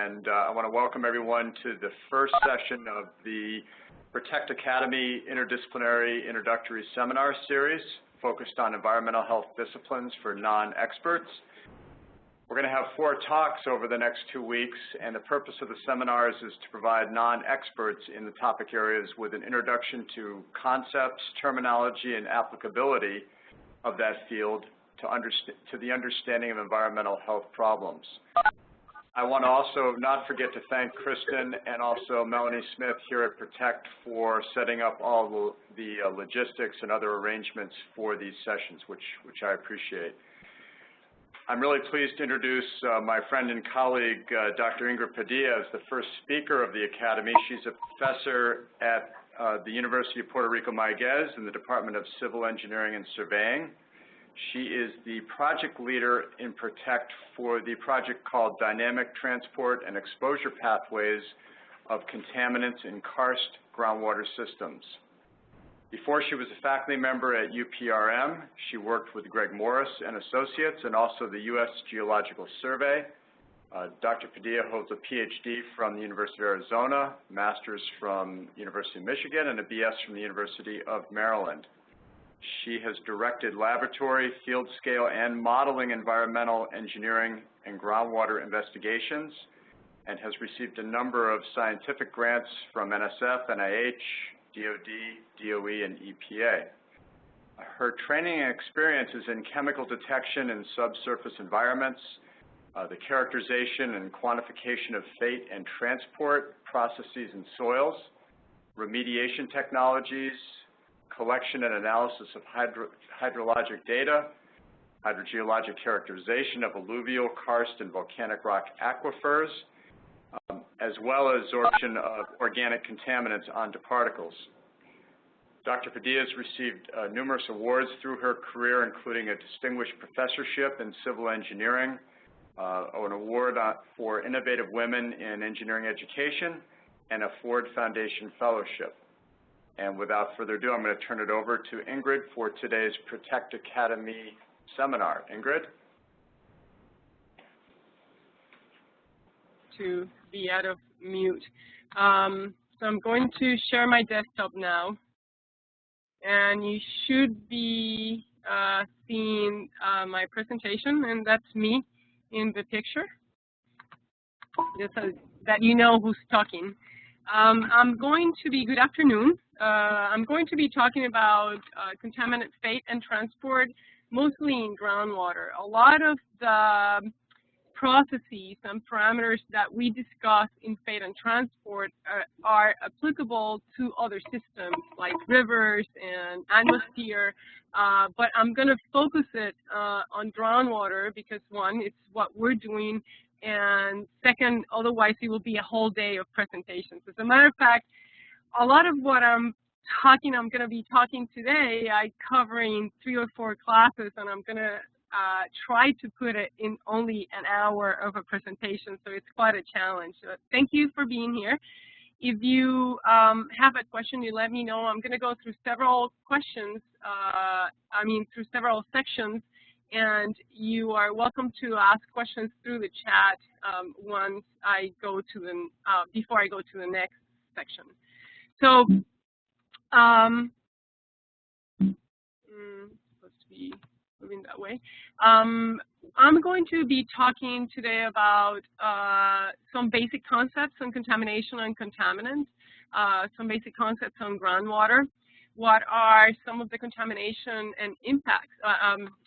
And I want to welcome everyone to the first session of the Protect Academy Interdisciplinary Introductory Seminar Series focused on environmental health disciplines for non-experts. We're going to have 4 talks over the next 2 weeks, and the purpose of the seminars is to provide non-experts in the topic areas with an introduction to concepts, terminology, and applicability of that field to the understanding of environmental health problems. I want to also not forget to thank Kristen and also Melanie Smith here at Protect for setting up all the logistics and other arrangements for these sessions, which I appreciate. I'm really pleased to introduce my friend and colleague, Dr. Ingrid Padilla, as the first speaker of the Academy. She's a professor at the University of Puerto Rico, Mayaguez, in the Department of Civil Engineering and Surveying. She is the project leader in Protect for the project called Dynamic Transport and Exposure Pathways of Contaminants in Karst Groundwater Systems. Before she was a faculty member at UPRM, she worked with Greg Morris and Associates and also the U.S. Geological Survey. Dr. Padilla holds a PhD from the University of Arizona, master's from the University of Michigan, and a BS from the University of Maryland. She has directed laboratory, field scale, and modeling environmental engineering and groundwater investigations, and has received a number of scientific grants from NSF, NIH, DOD, DOE, and EPA. Her training and experience is in chemical detection in subsurface environments, the characterization and quantification of fate and transport processes in soils, remediation technologies, collection and analysis of hydrologic data, hydrogeologic characterization of alluvial, karst, and volcanic rock aquifers, as well as absorption of organic contaminants onto particles. Dr. Padilla has received numerous awards through her career, including a distinguished professorship in civil engineering, an award for innovative women in engineering education, and a Ford Foundation fellowship. And without further ado, I'm going to turn it over to Ingrid for today's Protect Academy seminar. Ingrid? To be out of mute. So I'm going to share my desktop now. And you should be seeing my presentation, and that's me in the picture, just so that you know who's talking. I'm going to be, good afternoon. I'm going to be talking about contaminant fate and transport, mostly in groundwater. A lot of the processes and parameters that we discuss in fate and transport are applicable to other systems like rivers and atmosphere, but I'm going to focus it on groundwater because, one, it's what we're doing, and second, otherwise it will be a whole day of presentations. As a matter of fact, a lot of what I'm going to be talking today, I cover in 3 or 4 classes, and I'm going to try to put it in only an hour of a presentation, so it's quite a challenge. So thank you for being here. If you have a question, you let me know. I'm going to go through several questions, through several sections, and you are welcome to ask questions through the chat once I go to the, before I go to the next section. So, supposed to be moving that way. I'm going to be talking today about some basic concepts on contamination and contaminants, some basic concepts on groundwater. What are some of the contamination and impacts?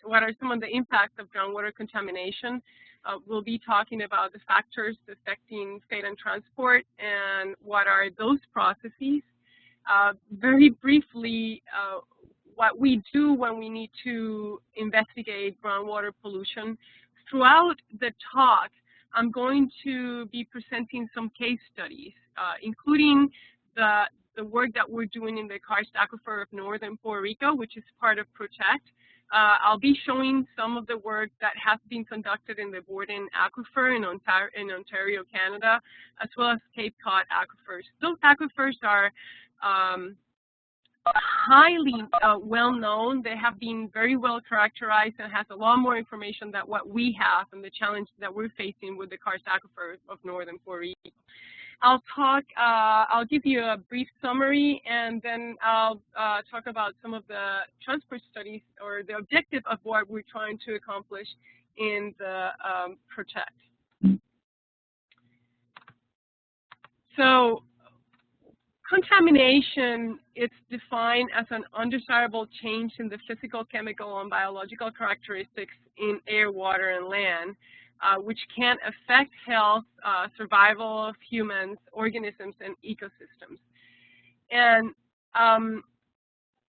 What are some of the impacts of groundwater contamination? We'll be talking about the factors affecting fate and transport and what are those processes. Very briefly, what we do when we need to investigate groundwater pollution. Throughout the talk, I'm going to be presenting some case studies, including the work that we're doing in the karst aquifer of northern Puerto Rico, which is part of Protect. I'll be showing some of the work that has been conducted in the Borden Aquifer in Ontario, Canada, as well as Cape Cod aquifers. Those aquifers are highly well-known. They have been very well characterized and has a lot more information than what we have and the challenge that we're facing with the karst aquifer of northern Puerto Rico. I'll give you a brief summary, and then I'll talk about some of the transport studies or the objective of what we're trying to accomplish in the Protect. So contamination, it's defined as an undesirable change in the physical, chemical, and biological characteristics in air, water, and land, which can affect health, survival of humans, organisms, and ecosystems. And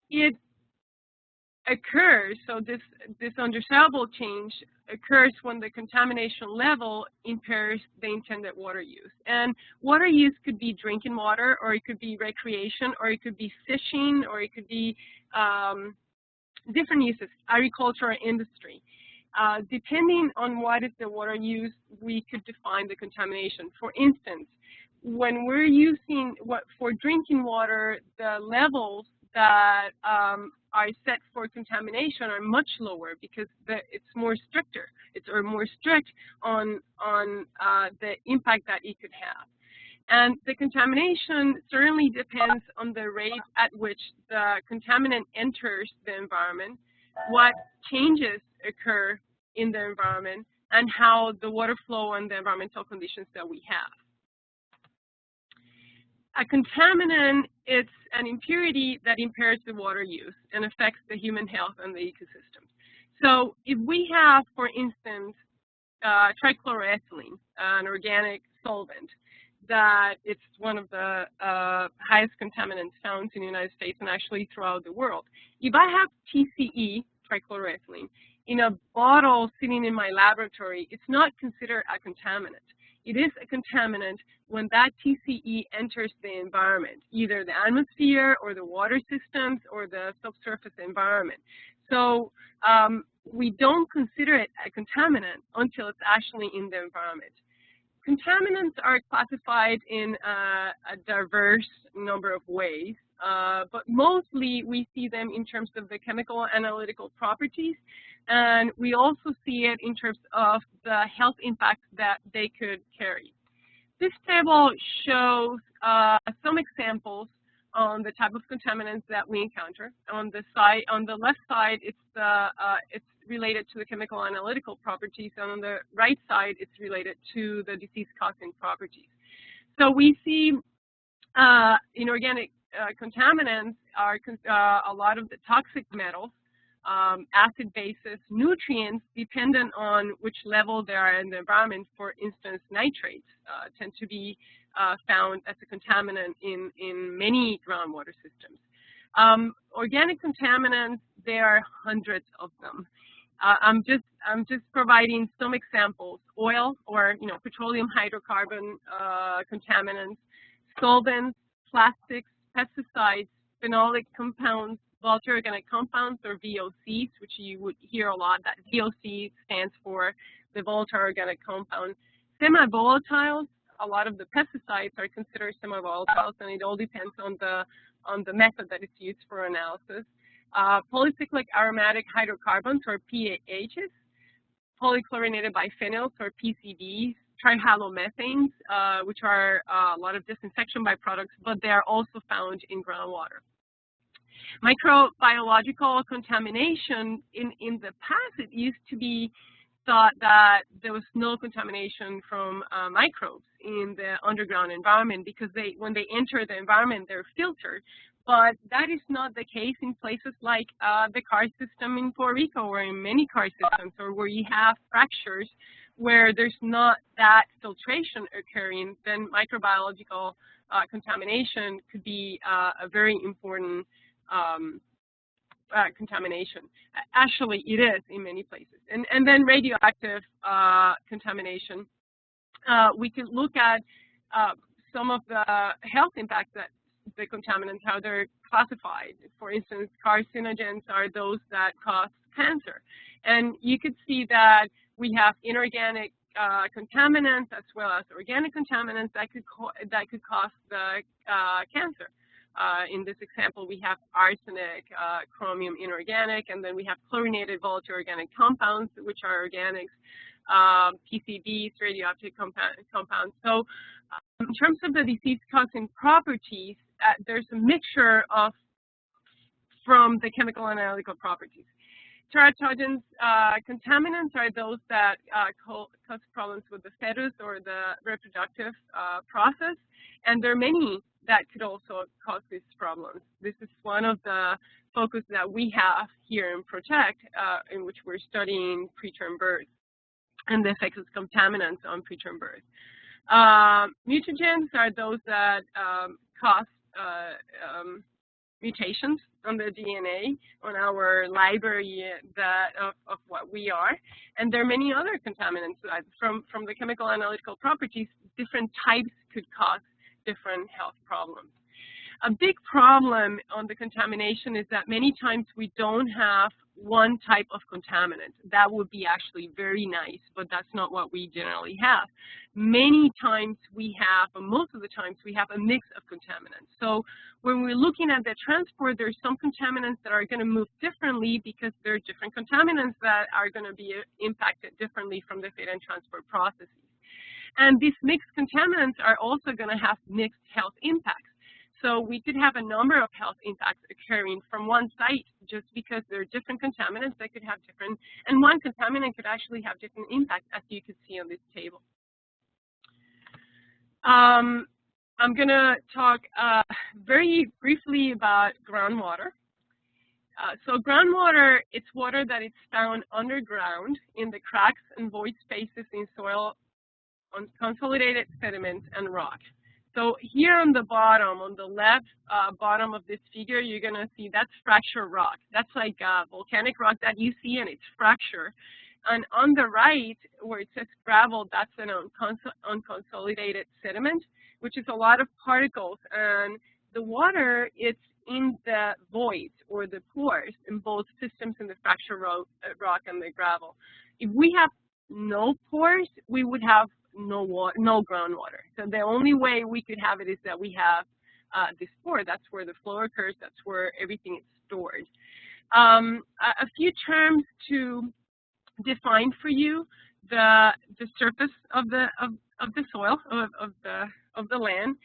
it occurs, so this undesirable change occurs when the contamination level impairs the intended water use. And water use could be drinking water, or it could be recreation, or it could be fishing, or it could be different uses, agriculture, or industry. Depending on what is the water use, we could define the contamination. For instance, when we're using, for drinking water, the levels that are set for contamination are much lower because it's more stricter. It's more strict on the impact that it could have. And the contamination certainly depends on the rate at which the contaminant enters the environment, what changes occur in the environment, and how the water flow and the environmental conditions that we have. A contaminant, it's an impurity that impairs the water use and affects the human health and the ecosystem. So if we have, for instance, trichloroethylene, an organic solvent, that it's one of the highest contaminants found in the United States and actually throughout the world. If I have TCE, trichloroethylene, in a bottle sitting in my laboratory, it's not considered a contaminant. It is a contaminant when that TCE enters the environment, either the atmosphere or the water systems or the subsurface environment. So we don't consider it a contaminant until it's actually in the environment. Contaminants are classified in a diverse number of ways, but mostly we see them in terms of the chemical analytical properties, and we also see it in terms of the health impacts that they could carry. This table shows some examples on the type of contaminants that we encounter. On the left side, it's related to the chemical analytical properties, and on the right side, it's related to the disease-causing properties. So we see inorganic contaminants are a lot of the toxic metals, acid bases, nutrients, dependent on which level they are in the environment. For instance, nitrates tend to be found as a contaminant in many groundwater systems. Organic contaminants, there are hundreds of them. I'm just providing some examples: oil, or petroleum hydrocarbon contaminants, solvents, plastics, pesticides, phenolic compounds, volatile organic compounds, or VOCs, which you would hear a lot. That VOC stands for the volatile organic compound. Semi-volatiles, a lot of the pesticides are considered semi-volatiles, and it all depends on the method that is used for analysis. Polycyclic aromatic hydrocarbons, or PAHs, polychlorinated biphenyls, or PCBs, trihalomethanes, which are a lot of disinfection byproducts, but they are also found in groundwater. Microbiological contamination, in the past, it used to be thought that there was no contamination from microbes in the underground environment because when they enter the environment, they're filtered. But that is not the case in places like the karst system in Puerto Rico, or in many karst systems, or where you have fractures where there's not that filtration occurring. Then microbiological contamination could be a very important contamination. Actually, it is in many places. And then radioactive contamination. We could look at some of the health impacts that the contaminants, how they're classified. For instance, carcinogens are those that cause cancer. And you could see that we have inorganic contaminants as well as organic contaminants that could cause the cancer. in this example, we have arsenic, chromium inorganic, and then we have chlorinated volatile organic compounds, which are organics, PCBs, radioactive compounds. So in terms of the disease-causing properties, there's a mixture from the chemical and analytical properties. Teratogens, contaminants are those that cause problems with the fetus or the reproductive process, and there are many that could also cause these problems. This is one of the focus that we have here in Protect, in which we're studying preterm birth and the effects of contaminants on preterm birth. Mutagens are those that cause mutations on the DNA, on our library of what we are. And there are many other contaminants from the chemical analytical properties. Different types could cause different health problems. A big problem on the contamination is that many times we don't have one type of contaminant. That would be actually very nice, but that's not what we generally have. Many times we have, or most of the times, we have a mix of contaminants. So when we're looking at the transport, there's some contaminants that are going to move differently because there are different contaminants that are going to be impacted differently from the feed and transport processes. And these mixed contaminants are also going to have mixed health impacts. So we could have a number of health impacts occurring from one site just because there are different contaminants that could have different, and one contaminant could actually have different impacts, as you could see on this table. I'm going to talk very briefly about groundwater. So groundwater, it's water that is found underground in the cracks and void spaces in soil, on consolidated sediments and rock. So here on the bottom, on the left bottom of this figure, you're going to see that's fractured rock. That's like volcanic rock that you see, and it's fractured. And on the right, where it says gravel, that's an unconsolidated sediment, which is a lot of particles. And the water, it's in the voids or the pores in both systems in the fractured rock and the gravel. If we have no pores, we would have no groundwater. So the only way we could have it is that we have this pore. That's where the flow occurs. That's where everything is stored. A few terms to define for you: the surface of the soil of the land.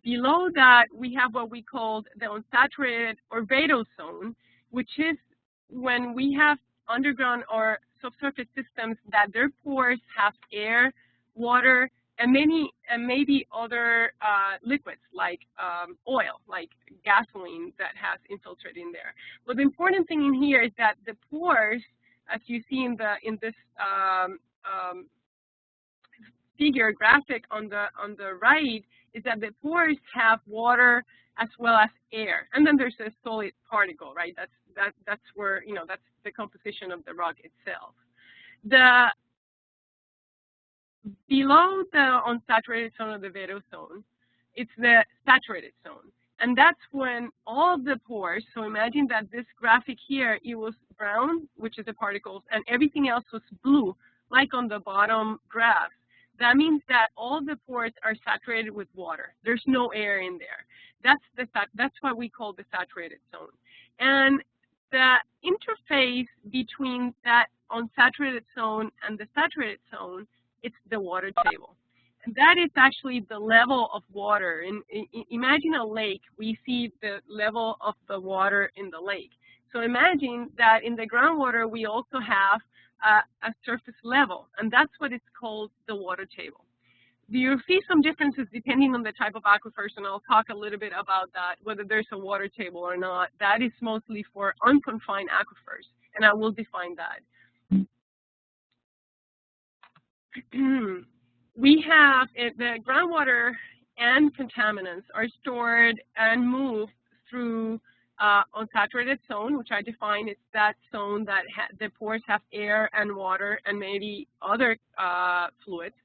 Below that, we have what we call the unsaturated or vadose zone, which is when we have underground or subsurface systems that their pores have air, water, and maybe other liquids like oil, like gasoline that has infiltrated in there. But the important thing in here is that the pores, as you see in this figure graphic on the right, is that the pores have water as well as air, and then there's a solid particle, right? That's where, you know, that's the composition of the rock itself. Below the unsaturated zone of the vadose zone, it's the saturated zone. And that's when all the pores, so imagine that this graphic here, it was brown, which is the particles, and everything else was blue, like on the bottom graph. That means that all the pores are saturated with water. There's no air in there. That's what we call the saturated zone. And the interface between that unsaturated zone and the saturated zone, it's the water table. And that is actually the level of water. Imagine a lake. We see the level of the water in the lake. So imagine that in the groundwater, we also have a surface level, and that's what it's called the water table. You'll see some differences depending on the type of aquifers, and I'll talk a little bit about that, whether there's a water table or not. That is mostly for unconfined aquifers, and I will define that. We have the groundwater and contaminants are stored and moved through unsaturated zone, which I define as that zone that the pores have air and water and maybe other fluids,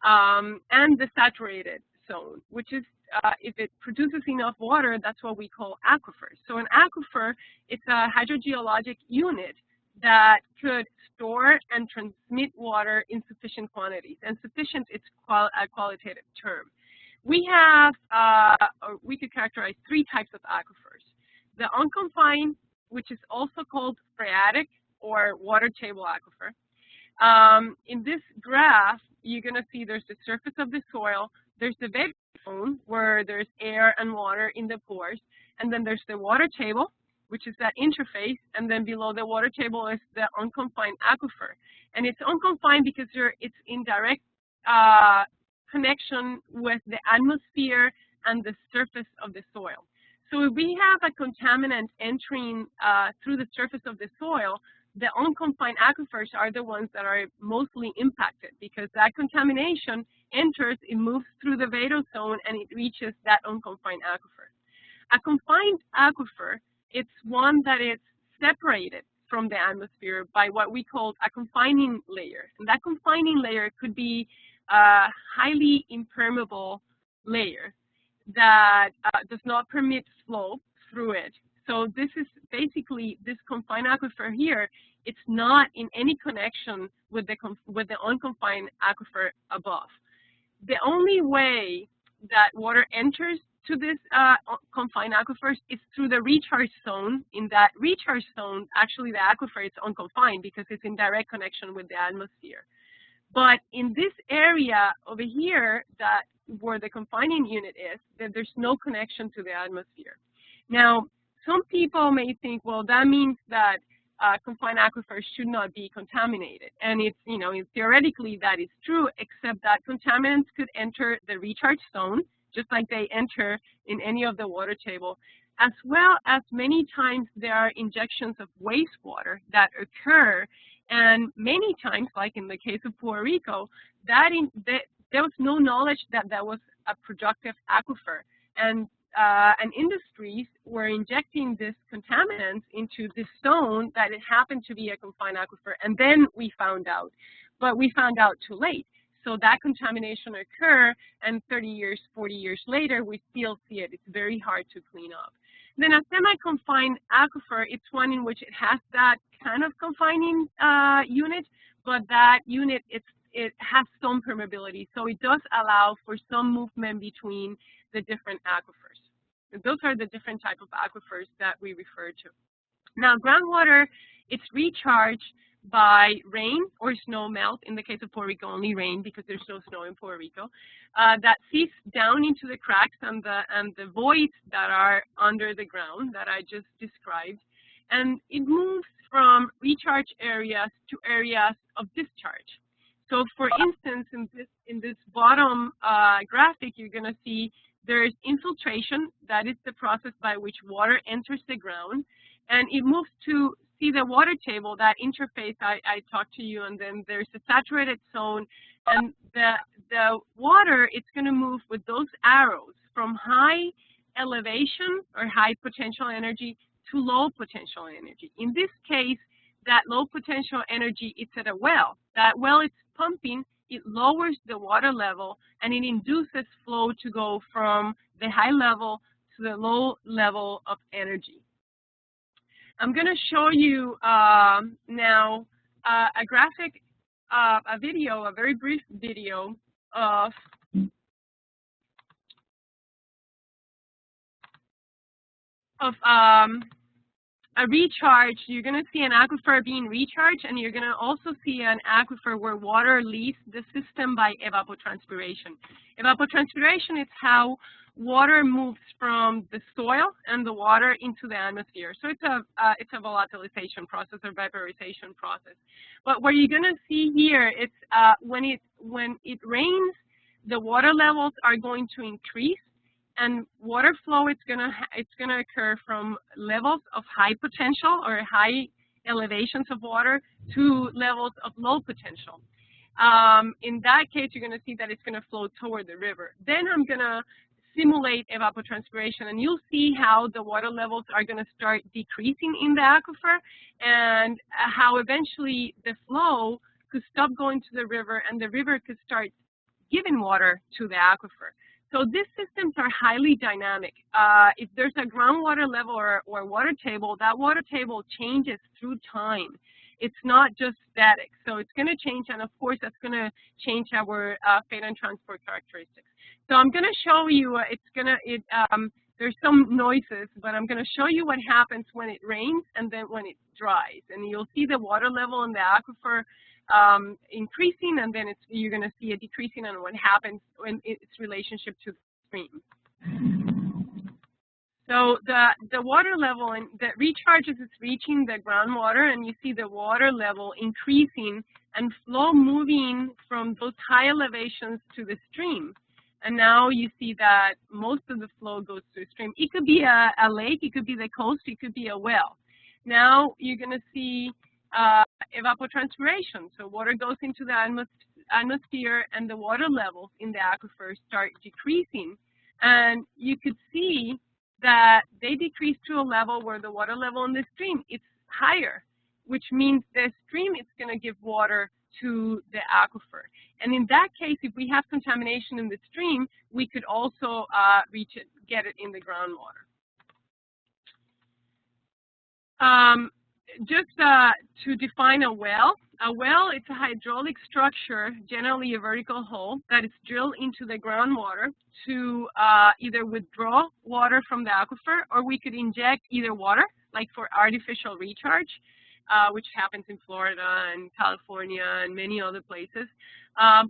and the saturated zone, which is if it produces enough water, that's what we call aquifers. So an aquifer, it's a hydrogeologic unit that could store and transmit water in sufficient quantities. And sufficient, it's a qualitative term. we have, or we could characterize 3 types of aquifers. The unconfined, which is also called phreatic or water table aquifer. In this graph, you're going to see there's the surface of the soil, there's the vapor zone where there's air and water in the pores, and then there's the water table, which is that interface, and then below the water table is the unconfined aquifer. And it's unconfined because it's in direct connection with the atmosphere and the surface of the soil. So if we have a contaminant entering through the surface of the soil, the unconfined aquifers are the ones that are mostly impacted because that contamination enters, it moves through the vadose zone, and it reaches that unconfined aquifer. A confined aquifer, it's one that is separated from the atmosphere by what we call a confining layer. And that confining layer could be a highly impermeable layer that does not permit flow through it. So this is basically, this confined aquifer here, it's not in any connection with the unconfined aquifer above. The only way that water enters to this confined aquifers is through the recharge zone. In that recharge zone, actually the aquifer is unconfined because it's in direct connection with the atmosphere. But in this area over here, that where the confining unit is, that there's no connection to the atmosphere. Now, some people may think, well, that means that confined aquifers should not be contaminated. And it's, theoretically that is true, except that contaminants could enter the recharge zone, just like they enter in any of the water table, as well as many times there are injections of wastewater that occur. And many times, like in the case of Puerto Rico, there was no knowledge that that was a productive aquifer. And industries were injecting this contaminants into this zone that it happened to be a confined aquifer. And then we found out, but we found out too late. So that contamination occurred, and 30 years, 40 years later, we still see it. It's very hard to clean up. Then a semi-confined aquifer, it's one in which it has that kind of confining unit, but that unit, it has some permeability. So it does allow for some movement between the different aquifers. And those are the different type of aquifers that we refer to. Now, groundwater, it's recharged by rain or snow melt. In the case of Puerto Rico, only rain because there's no snow in Puerto Rico. That seeps down into the cracks and the voids that are under the ground that I just described. And it moves from recharge areas to areas of discharge. So for instance, in this bottom graphic, you're going to see there's infiltration. That is the process by which water enters the ground. And it moves to see the water table, that interface I talked to you, and then there's a saturated zone. And the water, it's going to move with those arrows from high elevation or high potential energy to low potential energy. In this case, that low potential energy, it's at a well. That well, it's pumping, it lowers the water level, and it induces flow to go from the high level to the low level of energy. I'm going to show you now a graphic, a video, a very brief video of a recharge. You're going to see an aquifer being recharged, and you're going to also see an aquifer where water leaves the system by evapotranspiration. Evapotranspiration is how water moves from the soil and the water into the atmosphere. So it's a volatilization process or vaporization process. But what you're going to see here, it's when it rains, the water levels are going to increase. And water flow, it's gonna occur from levels of high potential or high elevations of water to levels of low potential. In that case, you're going to see that it's going to flow toward the river. Then I'm going to simulate evapotranspiration, and you'll see how the water levels are going to start decreasing in the aquifer, and how eventually the flow could stop going to the river, and the river could start giving water to the aquifer. So these systems are highly dynamic. If there's a groundwater level or water table, that water table changes through time. It's not just static. So it's going to change, and of course, that's going to change our fate and transport characteristics. So I'm going to show you, there's some noises, but I'm going to show you what happens when it rains and then when it dries. And you'll see the water level in the aquifer increasing, and then you're going to see a decreasing on what happens in its relationship to the stream. So the water level and the recharges is reaching the groundwater, and you see the water level increasing and flow moving from those high elevations to the stream. And now you see that most of the flow goes to the stream. It could be a lake, it could be the coast, it could be a well. Now you're going to see evapotranspiration. So water goes into the atmosphere, and the water levels in the aquifers start decreasing. And you could see that they decrease to a level where the water level in the stream is higher, which means the stream is going to give water to the aquifer. And in that case, if we have contamination in the stream, we could also get it in the groundwater. Just to define a well it's a hydraulic structure, generally a vertical hole, that is drilled into the groundwater to either withdraw water from the aquifer, or we could inject either water, like for artificial recharge, which happens in Florida and California and many other places,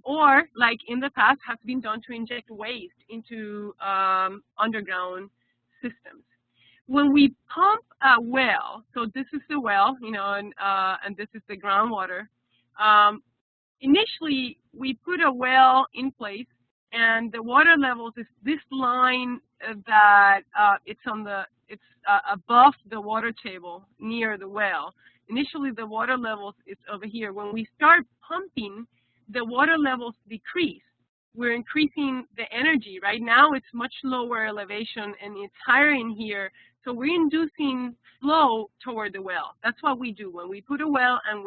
or like in the past has been done to inject waste into underground systems. When we pump a well, so this is the well, and this is the groundwater. Initially, we put a well in place, and the water levels is this line that it's above the water table near the well. Initially, the water levels is over here. When we start pumping, the water levels decrease. We're increasing the energy. Right now, it's much lower elevation, and it's higher in here. So we're inducing flow toward the well. That's what we do. When we put a well and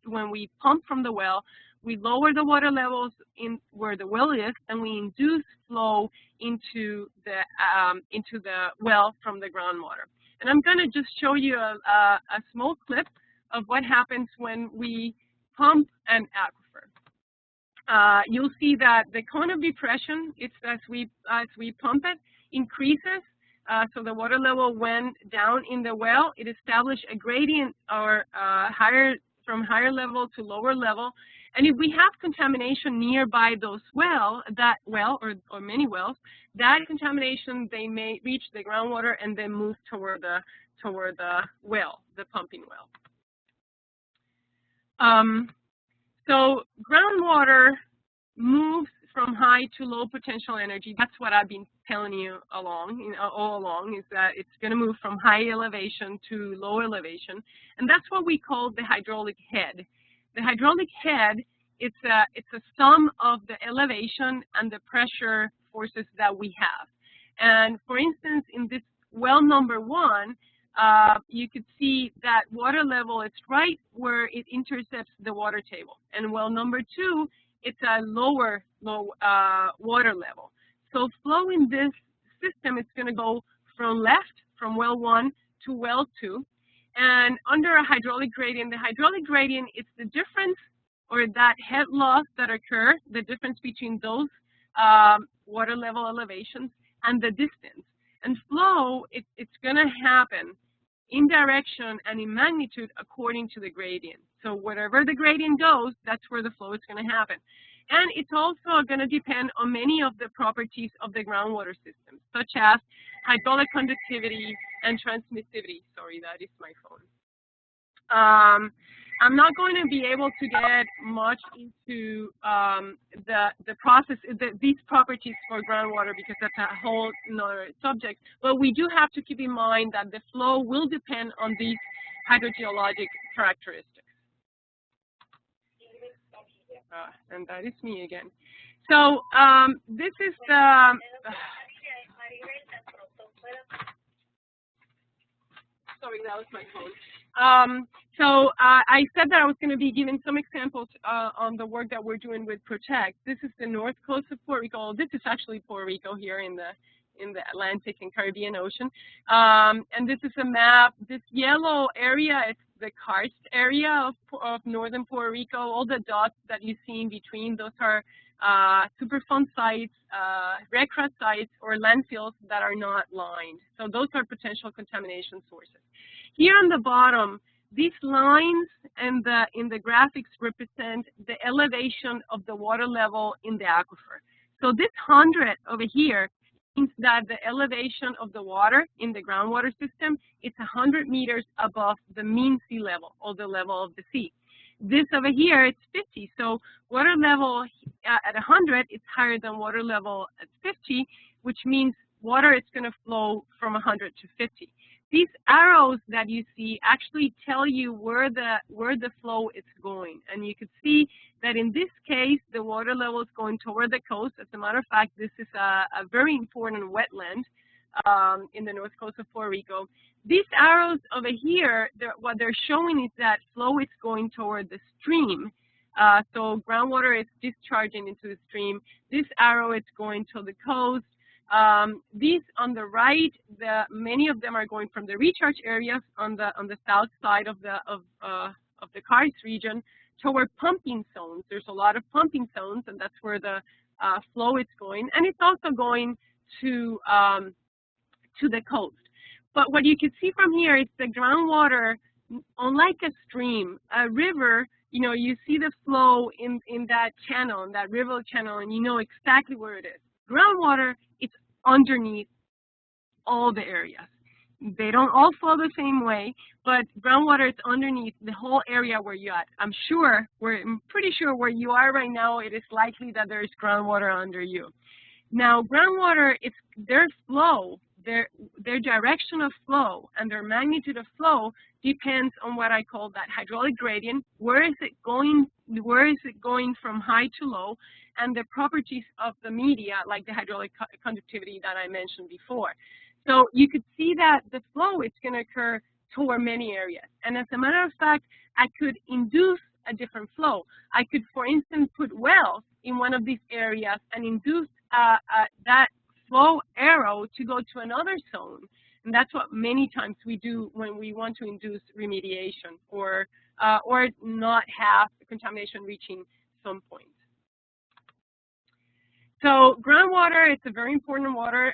when we pump from the well, we lower the water levels in where the well is, and we induce flow into the well from the groundwater. And I'm going to just show you a small clip of what happens when we pump an aquifer. You'll see that the cone of depression, as we pump it, increases. So the water level went down in the well. It established a gradient or from higher level to lower level. And if we have contamination nearby those or many wells, that contamination, they may reach the groundwater and then move toward the well, the pumping well. So groundwater moves from high to low potential energy. That's what I've been telling you all along, is that it's going to move from high elevation to low elevation, and that's what we call the hydraulic head. The hydraulic head, it's a sum of the elevation and the pressure forces that we have. And for instance, in this well number 1, you could see that water level, it's right where it intercepts the water table. And well number 2, it's a lower water level. So flow in this system is going to go from well 1 to well 2. And under a hydraulic gradient, the hydraulic gradient is the difference, or that head loss that occur, the difference between those water level elevations and the distance. And flow, it's going to happen in direction and in magnitude according to the gradient. So wherever the gradient goes, that's where the flow is going to happen. And it's also going to depend on many of the properties of the groundwater system, such as hydraulic conductivity and transmissivity. Sorry, that is my phone. I'm not going to be able to get much into the process, these properties for groundwater, because that's a whole other subject. But we do have to keep in mind that the flow will depend on these hydrogeologic characteristics. And that is me again. So this is the sorry, that was my phone. So I said that I was going to be giving some examples on the work that we're doing with Protect. This is the north coast of Puerto Rico. This is actually Puerto Rico here in the Atlantic and Caribbean Ocean. And this is a map. This yellow area is the karst area of northern Puerto Rico. All the dots that you see in between, those are Superfund sites, recrat sites, or landfills that are not lined. So those are potential contamination sources. Here on the bottom, these lines in the graphics represent the elevation of the water level in the aquifer. So this 100 over here means that the elevation of the water in the groundwater system is 100 meters above the mean sea level, or the level of the sea. This over here, it's 50. So water level at 100 is higher than water level at 50, which means water is going to flow from 100 to 50. These arrows that you see actually tell you where the flow is going. And you could see that in this case, the water level is going toward the coast. As a matter of fact, this is a very important wetland in the north coast of Puerto Rico. These arrows over here, what they're showing is that flow is going toward the stream. So groundwater is discharging into the stream. This arrow is going to the coast. These on the right, many of them are going from the recharge areas on the south side of the Karst region toward pumping zones. There's a lot of pumping zones, and that's where the flow is going, and it's also going to the coast. But what you can see from here is the groundwater, unlike a stream, a river, you know, you see the flow in that channel, in that river channel, and you know exactly where it is. Groundwater, it's underneath all the areas. They don't all flow the same way, but groundwater is underneath the whole area where you're at. I'm pretty sure where you are right now, it is likely that there is groundwater under you. Now, groundwater, it's their flow, their direction of flow and their magnitude of flow depends on what I call that hydraulic gradient. Where is it going from high to low, and the properties of the media, like the hydraulic conductivity that I mentioned before. So you could see that the flow is going to occur toward many areas. And as a matter of fact, I could induce a different flow. I could, for instance, put wells in one of these areas and induce that flow arrow to go to another zone. And that's what many times we do when we want to induce remediation or not have contamination reaching some point. So groundwater, it's a very important water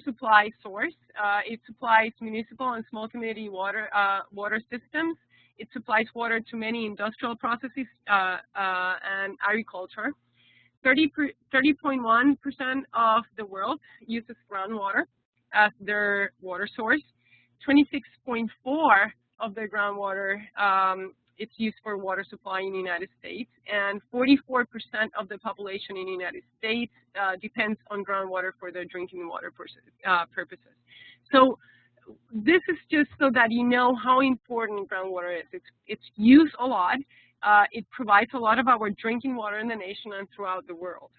supply source. It supplies municipal and small community water systems. It supplies water to many industrial processes and agriculture. 30.1% of the world uses groundwater as their water source. 26.4% of the groundwater it's used for water supply in the United States, and 44% of the population in the United States depends on groundwater for their drinking water purposes. So this is just so that you know how important groundwater is. It's used a lot. It provides a lot of our drinking water in the nation and throughout the world.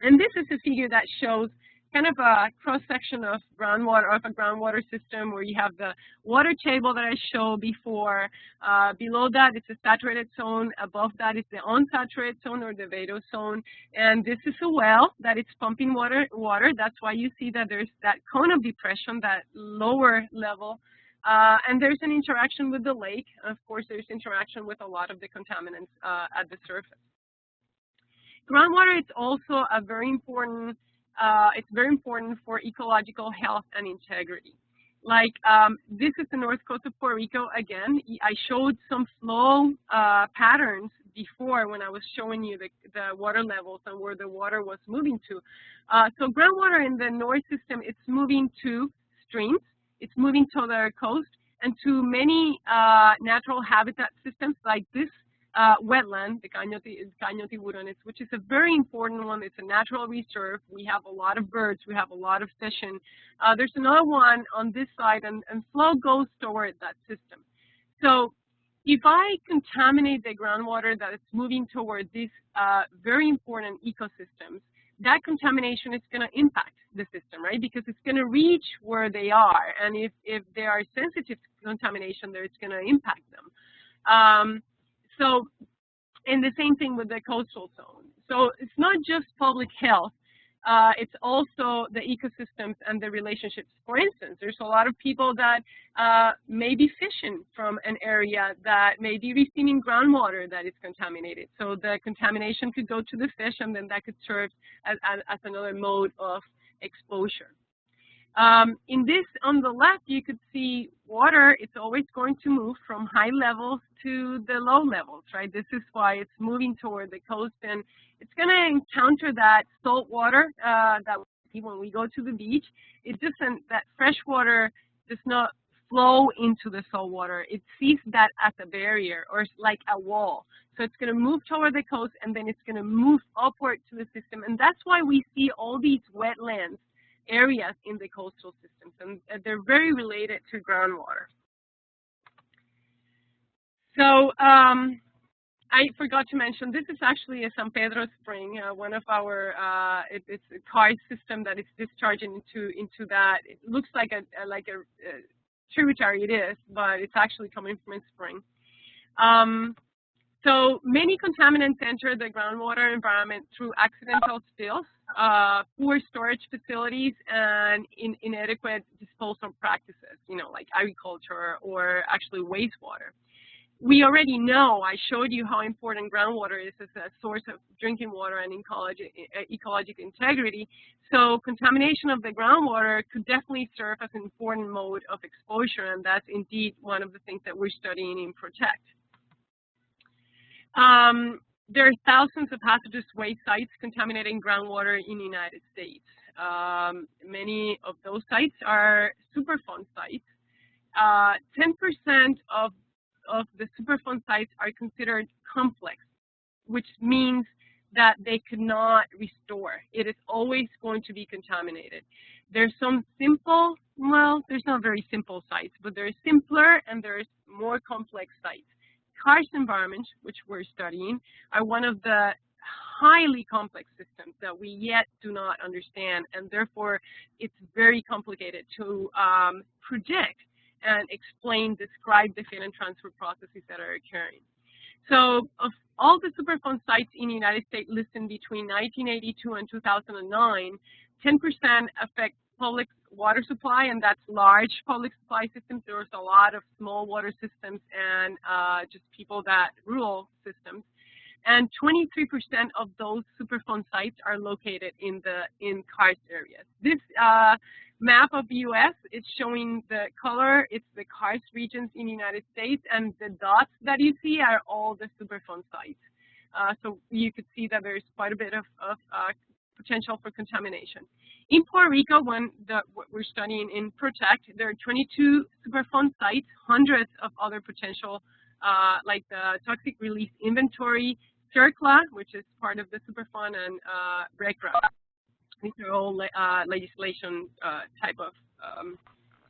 And this is a figure that shows kind of a cross-section of groundwater, of a groundwater system, where you have the water table that I showed before. Below that, it's a saturated zone. Above that is the unsaturated zone, or the Vedo zone. And this is a well that it's pumping water. That's why you see that there's that cone of depression, that lower level. And there's an interaction with the lake. Of course, there's interaction with a lot of the contaminants at the surface. Groundwater is also a very important, it's very important for ecological health and integrity. Like this is the north coast of Puerto Rico. Again, I showed some flow patterns before when I was showing you the water levels and where the water was moving to. So groundwater in the north system, it's moving to streams. It's moving to the coast and to many natural habitat systems like this wetland, the Caño Tiburones, which is a very important one. It's a natural reserve. We have a lot of birds. We have a lot of fishing. There's another one on this side, and flow goes toward that system. So if I contaminate the groundwater that is moving toward these very important ecosystems, that contamination is going to impact the system, right? Because it's going to reach where they are. And if they are sensitive to contamination there, it's going to impact them. And the same thing with the coastal zone. So it's not just public health. it's also the ecosystems and the relationships. For instance, there's a lot of people that may be fishing from an area that may be receiving groundwater that is contaminated. So the contamination could go to the fish, and then that could serve as another mode of exposure. In this, on the left, you could see water. It's always going to move from high levels to the low levels, right? This is why it's moving toward the coast, and it's going to encounter that salt water that we see when we go to the beach. It doesn't, that fresh water does not flow into the salt water. It sees that as a barrier or like a wall. So it's going to move toward the coast, and then it's going to move upward to the system. And that's why we see all these wetlands areas in the coastal systems, and they're very related to groundwater. So I forgot to mention, this is actually a San Pedro Spring, one of our, it's a karst system that is discharging into that. It looks like a tributary, it is, but it's actually coming from a spring. So many contaminants enter the groundwater environment through accidental spills, poor storage facilities, and inadequate disposal practices, you know, like agriculture or actually wastewater. We already know, I showed you how important groundwater is as a source of drinking water and ecological integrity. So contamination of the groundwater could definitely serve as an important mode of exposure, and that's indeed one of the things that we're studying in Protect. There are thousands of hazardous waste sites contaminating groundwater in the United States. Many of those sites are Superfund sites. 10% of the Superfund sites are considered complex, which means that they could not restore. It is always going to be contaminated. There's some simple, well, there's not very simple sites, but there's simpler and there's more complex sites. Karst environments, which we're studying, are one of the highly complex systems that we yet do not understand, and therefore it's very complicated to predict and explain, describe the fit and transfer processes that are occurring. So of all the Superfund sites in the United States listed between 1982 and 2009, 10% affect public water supply, and that's large public supply systems. There's a lot of small water systems and just rural systems. And 23% of those Superfund sites are located in karst areas. This map of the U.S. is showing the color. It's the karst regions in the United States, and the dots that you see are all the Superfund sites. So you could see that there's quite a bit of potential for contamination. In Puerto Rico, what we're studying in Protect, there are 22 Superfund sites, hundreds of other potential, like the Toxic Release Inventory, CERCLA, which is part of the Superfund, and RECRA. These are all legislation type of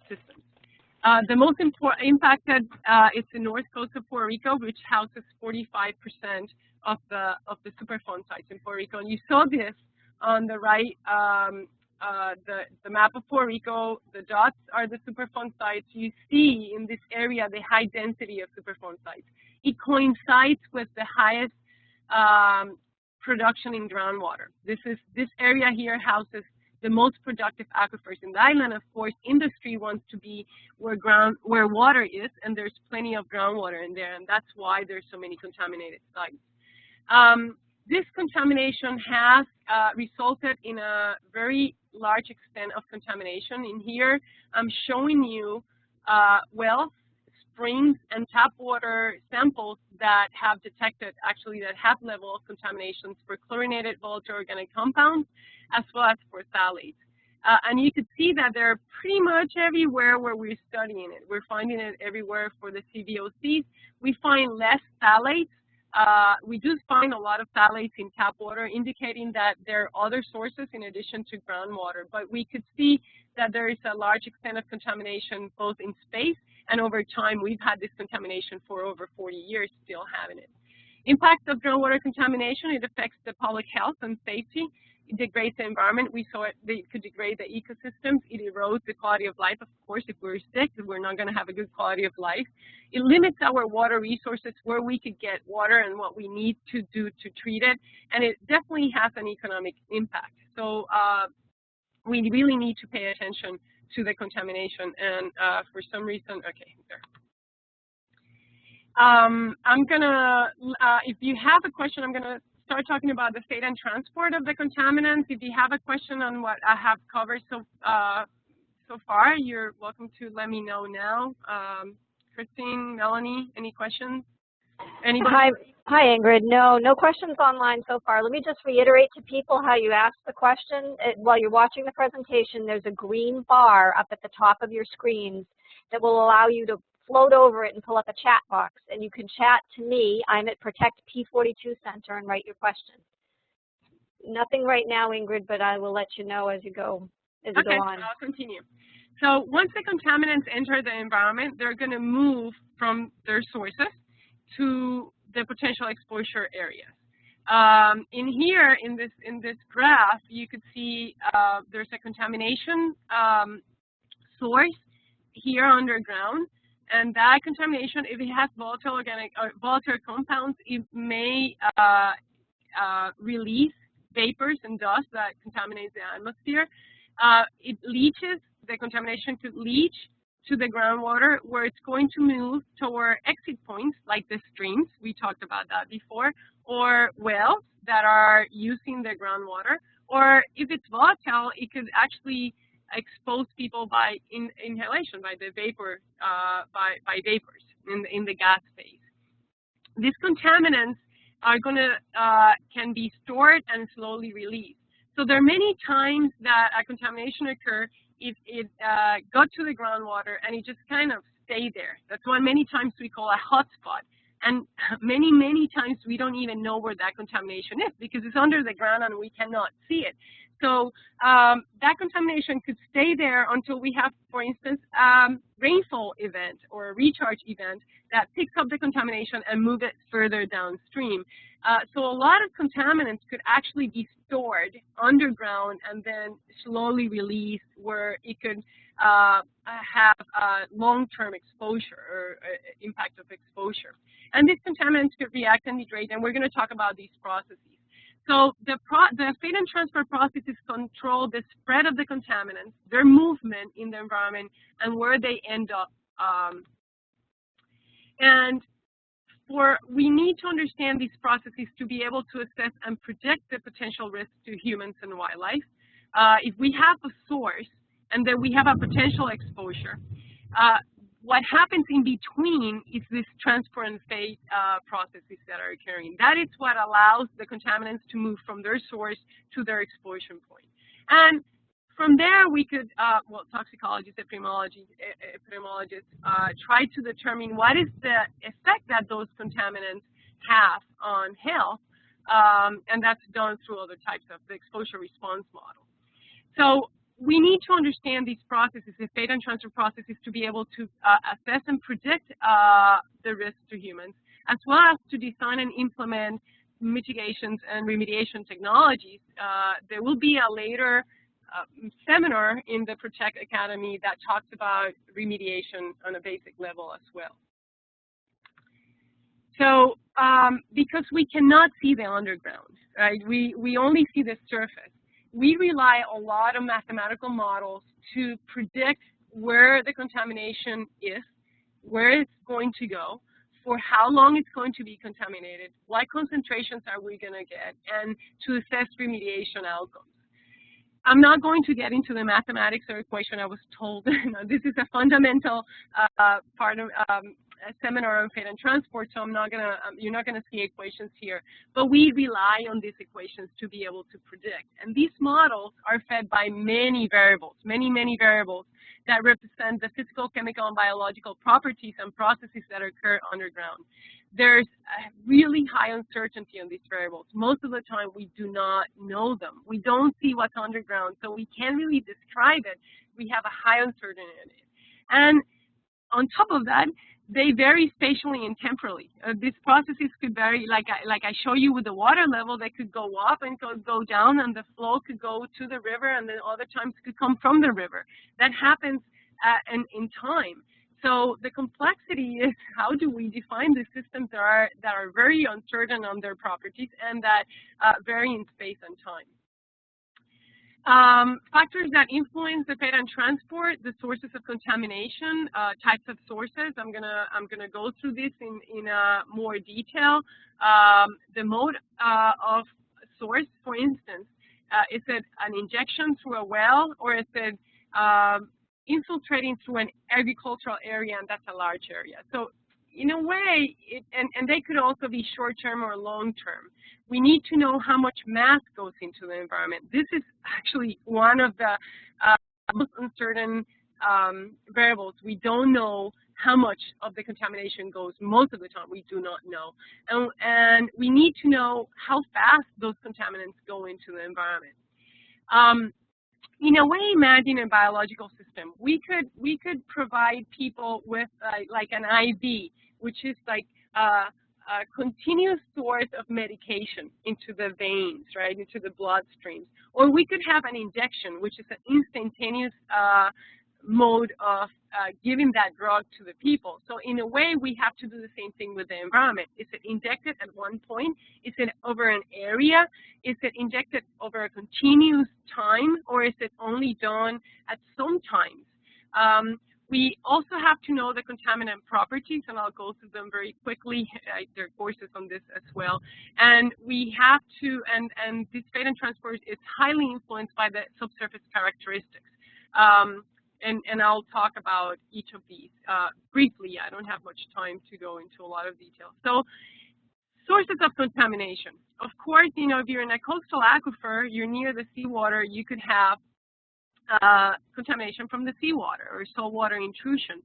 systems. The most impacted is the north coast of Puerto Rico, which houses 45% of the Superfund sites in Puerto Rico. And you saw this on the right, the map of Puerto Rico. The dots are the Superfund sites. You see in this area the high density of Superfund sites. It coincides with the highest production in groundwater. This area here houses the most productive aquifers in the island. Of course, industry wants to be where water is, and there's plenty of groundwater in there, and that's why there's so many contaminated sites. This contamination has resulted in a very large extent of contamination. In here, I'm showing you wells, springs, and tap water samples that have detected, actually, that have level of contaminations for chlorinated volatile organic compounds, as well as for phthalates. And you could see that they're pretty much everywhere where we're studying it. We're finding it everywhere for the CVOCs. We find less phthalates. We do find a lot of phthalates in tap water, indicating that there are other sources in addition to groundwater. But we could see that there is a large extent of contamination both in space and over time. We've had this contamination for over 40 years, still having it. Impact of groundwater contamination, it affects the public health and safety. It degrades the environment. We saw it could degrade the ecosystems. It erodes the quality of life. Of course, if we're sick, we're not going to have a good quality of life. It limits our water resources, where we could get water and what we need to do to treat it. And it definitely has an economic impact. So we really need to pay attention to the contamination. And for some reason, okay, there. I'm gonna, if you have a question, I'm gonna start talking about the state and transport of the contaminants. If you have a question on what I have covered so far, you're welcome to let me know now. Christine, Melanie, any questions? Anybody? Hi, Ingrid. No questions online so far. Let me just reiterate to people how you ask the question. While you're watching the presentation, there's a green bar up at the top of your screens that will allow you to float over it and pull up a chat box. And you can chat to me. I'm at Protect P42 Center and write your question. Nothing right now, Ingrid, but I will let you know as you go on. Okay, I'll continue. So once the contaminants enter the environment, they're going to move from their sources to the potential exposure areas. In here, in this graph, you could see there's a contamination source here underground, and that contamination, if it has volatile organic or volatile compounds, it may release vapors and dust that contaminates the atmosphere. It leaches. The contamination could leach to the groundwater, where it's going to move toward exit points like the streams, we talked about that before, or wells that are using the groundwater, or if it's volatile, it could actually expose people by inhalation, by the vapor, by vapors in the gas phase. These contaminants are can be stored and slowly released. So there are many times that a contamination occurs if it got to the groundwater and it just kind of stayed there. That's why many times we call a hotspot. And many times we don't even know where that contamination is because it's under the ground and we cannot see it. So that contamination could stay there until we have, for instance, rainfall event or a recharge event that picks up the contamination and move it further downstream. So a lot of contaminants could actually be stored underground and then slowly released where it could have long-term exposure or impact of exposure. And these contaminants could react and degrade, and we're going to talk about these processes. So the fate and transfer processes control the spread of the contaminants, their movement in the environment, and where they end up. We need to understand these processes to be able to assess and predict the potential risks to humans and wildlife. If we have a source and then we have a potential exposure, what happens in between is this transfer and fate processes that are occurring. That is what allows the contaminants to move from their source to their exposure point. And from there, we could, toxicologists, epidemiologists try to determine what is the effect that those contaminants have on health, and that's done through other types of the exposure response model. So we need to understand these processes, the fate and transfer processes, to be able to assess and predict the risks to humans, as well as to design and implement mitigations and remediation technologies. There will be a later seminar in the Protect Academy that talks about remediation on a basic level as well. So because we cannot see the underground, right? We only see the surface. We rely a lot on mathematical models to predict where the contamination is, where it's going to go, for how long it's going to be contaminated, what concentrations are we going to get, and to assess remediation outcomes. I'm not going to get into the mathematics or equation. I was told this is a fundamental part of a seminar on fate and transport, so you're not gonna see equations here. But we rely on these equations to be able to predict. And these models are fed by many variables, many variables that represent the physical, chemical, and biological properties and processes that occur underground. There's a really high uncertainty on these variables. Most of the time, we do not know them. We don't see what's underground, so we can't really describe it. We have a high uncertainty in it. And on top of that, they vary spatially and temporally. These processes could vary, like I show you with the water level, they could go up and go down, and the flow could go to the river, and then other times could come from the river. That happens in time. So the complexity is, how do we define the systems that are very uncertain on their properties and that vary in space and time? Factors that influence the fate and transport, the sources of contamination, types of sources. I'm gonna go through this in more detail. The mode of source, for instance, is it an injection through a well, or is it infiltrating through an agricultural area, and that's a large area. So in a way, and they could also be short-term or long-term. We need to know how much mass goes into the environment. This is actually one of the most uncertain variables. We don't know how much of the contamination goes. Most of the time, we do not know. And we need to know how fast those contaminants go into the environment. In a way, imagine a biological system. We could provide people with like an IV, which is like a continuous source of medication into the veins, right, into the bloodstreams. Or we could have an injection, which is an instantaneous mode of giving that drug to the people. So in a way, we have to do the same thing with the environment. Is it injected at one point? Is it over an area? Is it injected over a continuous time? Or is it only done at some times? We also have to know the contaminant properties, and I'll go through them very quickly. There are courses on this as well. And we have to, and this fate and transport is highly influenced by the subsurface characteristics. And I'll talk about each of these briefly. I don't have much time to go into a lot of detail. So, sources of contamination. Of course, you know, if you're in a coastal aquifer, you're near the seawater, you could have contamination from the seawater or saltwater intrusion.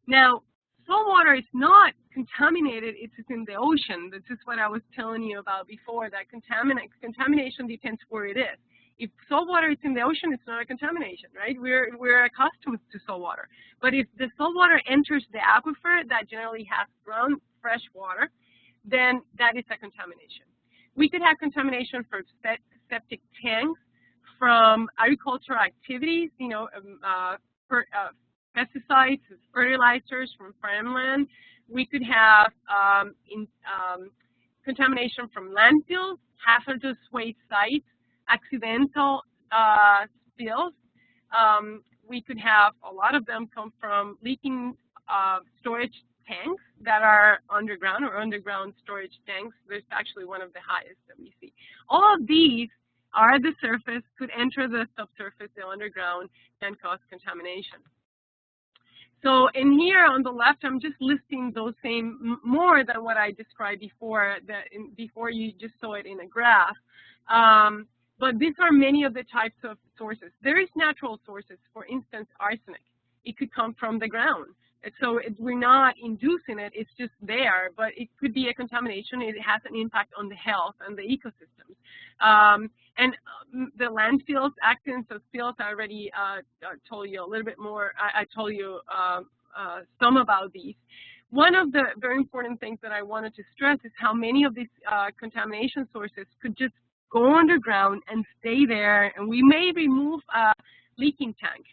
Now, saltwater is not contaminated, it's in the ocean. This is what I was telling you about before, that contamination depends where it is. If saltwater is in the ocean, it's not a contamination, right? We're accustomed to saltwater. But if the saltwater enters the aquifer that generally has ground fresh water, then that is a contamination. We could have contamination from septic tanks, from agricultural activities, you know, pesticides, fertilizers from farmland. We could have contamination from landfills, hazardous waste sites, accidental spills. We could have a lot of them come from leaking storage tanks that are underground, or underground storage tanks. There's actually one of the highest that we see. All of these are at the surface, could enter the subsurface, the underground, and cause contamination. So in here on the left, I'm just listing those same, more than what I described before, before you just saw it in a graph. But these are many of the types of sources. There is natural sources, for instance, arsenic. It could come from the ground. So we're not inducing it, it's just there, but it could be a contamination. It has an impact on the health and the ecosystems. And the landfills, accidents of spills, I already told you a little bit more. I told you some about these. One of the very important things that I wanted to stress is how many of these contamination sources could just go underground and stay there, and we may remove a leaking tank,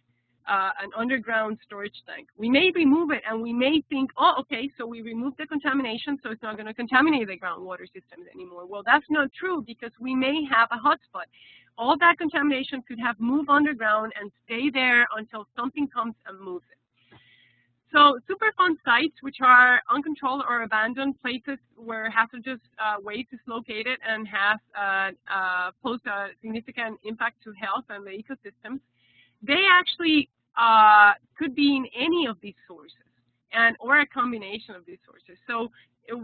an underground storage tank. We may remove it, and we may think, oh, okay, so we removed the contamination, so it's not going to contaminate the groundwater systems anymore. Well, that's not true, because we may have a hotspot. All that contamination could have moved underground and stay there until something comes and moves it. So Superfund sites, which are uncontrolled or abandoned places where hazardous waste is located and has posed a significant impact to health and the ecosystems, they actually could be in any of these sources, or a combination of these sources. So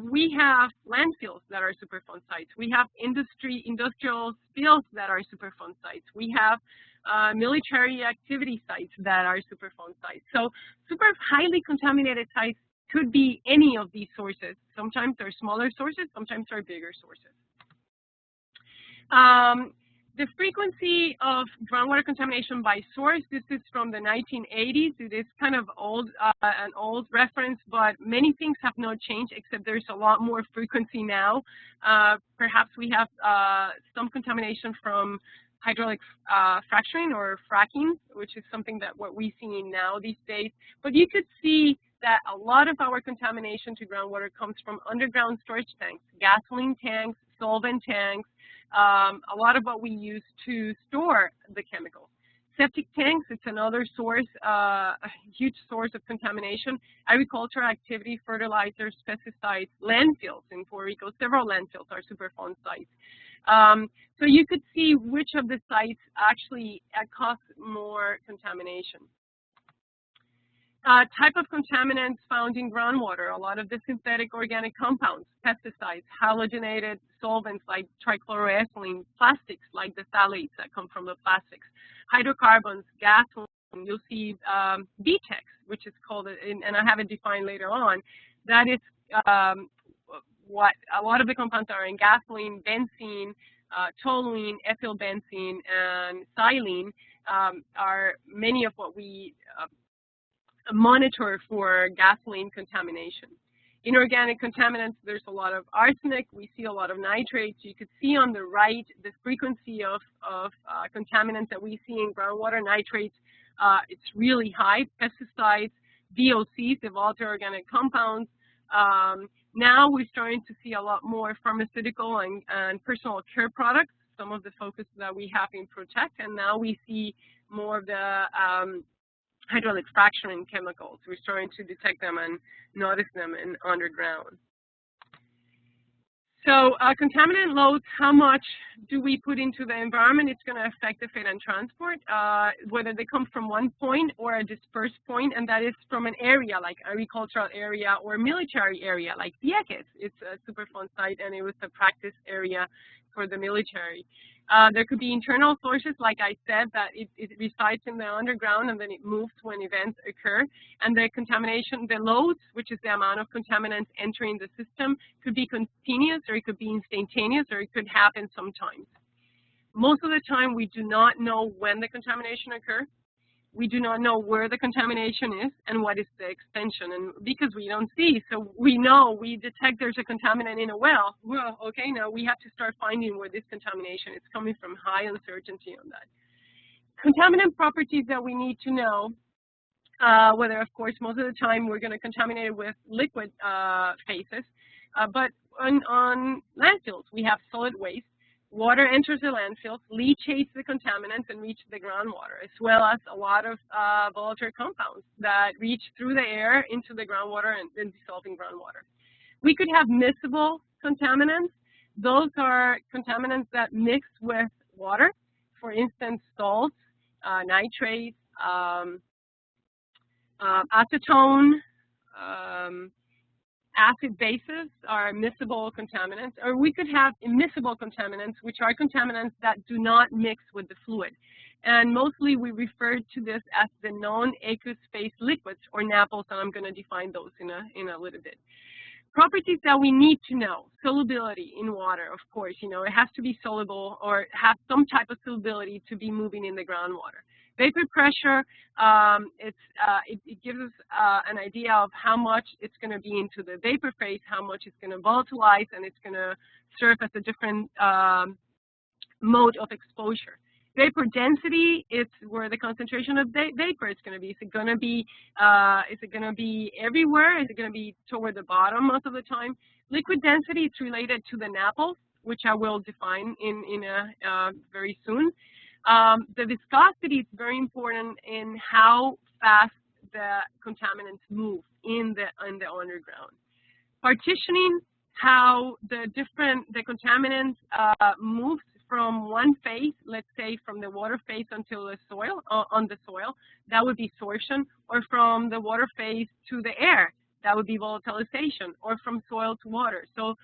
we have landfills that are Superfund sites. We have industrial spills that are Superfund sites. We have military activity sites that are Superfund sites. So super highly contaminated sites could be any of these sources. Sometimes they're smaller sources, sometimes they're bigger sources. The frequency of groundwater contamination by source, this is from the 1980s. It is kind of old, an old reference, but many things have not changed, except there's a lot more frequency now. Perhaps we have some contamination from hydraulic fracturing or fracking, which is something that what we see now these days. But you could see that a lot of our contamination to groundwater comes from underground storage tanks, gasoline tanks, solvent tanks, a lot of what we use to store the chemicals. Septic tanks, it's another source, a huge source of contamination. Agricultural activity, fertilizers, pesticides, landfills in Puerto Rico. Several landfills are Superfund sites. So you could see which of the sites actually cause more contamination. Type of contaminants found in groundwater, a lot of the synthetic organic compounds, pesticides, halogenated solvents like trichloroethylene, plastics like the phthalates that come from the plastics, hydrocarbons, gasoline, you'll see BTEX, which is called, and I have it defined later on, that is what a lot of the compounds are in gasoline, benzene, toluene, ethylbenzene, and xylene are many of what we monitor for gasoline contamination. Inorganic contaminants, there's a lot of arsenic, we see a lot of nitrates. You could see on the right the frequency of contaminants that we see in groundwater. Nitrates, it's really high. Pesticides, VOCs, the volatile organic compounds. Now we're starting to see a lot more pharmaceutical and personal care products, some of the focus that we have in Protect, and now we see more of the hydraulic fracturing chemicals. We're starting to detect them and notice them in underground. So contaminant loads, how much do we put into the environment? It's going to affect the feed and transport, whether they come from one point or a dispersed point, and that is from an area like agricultural area or military area like Mayaguez. It's a Superfund site, and it was a practice area for the military. There could be internal sources, like I said, that it resides in the underground and then it moves when events occur. And the contamination, the loads, which is the amount of contaminants entering the system, could be continuous or it could be instantaneous or it could happen sometimes. Most of the time, we do not know when the contamination occurs. We do not know where the contamination is and what is the extension, and because we don't see, so we know, we detect there's a contaminant in a well. Well, okay, now we have to start finding where this contamination is coming from, high uncertainty on that. Contaminant properties that we need to know, whether, of course, most of the time we're going to contaminate it with liquid phases, but on landfills, we have solid waste. Water enters the landfills, leachates the contaminants and reach the groundwater, as well as a lot of volatile compounds that reach through the air into the groundwater and then dissolve in groundwater. We could have miscible contaminants. Those are contaminants that mix with water. For instance, salts, nitrates, acetone, acid bases are miscible contaminants, or we could have immiscible contaminants, which are contaminants that do not mix with the fluid. And mostly we refer to this as the non-aqueous phase liquids, or NAPLs, and I'm going to define those in a little bit. Properties that we need to know: solubility in water, of course. You know, it has to be soluble or have some type of solubility to be moving in the groundwater. Vapor pressure, it gives us an idea of how much it's going to be into the vapor phase, how much it's going to volatilize, and it's going to serve as a different mode of exposure. Vapor density is where the concentration of vapor is going to be. Is it going to be everywhere? Is it going to be toward the bottom most of the time? Liquid density is related to the NAPLs, which I will define in very soon. The viscosity is very important in how fast the contaminants move in the underground. Partitioning, how the contaminants move from one phase, let's say from the water phase until the soil, on the soil, that would be sorption, or from the water phase to the air, that would be volatilization, or from soil to water. So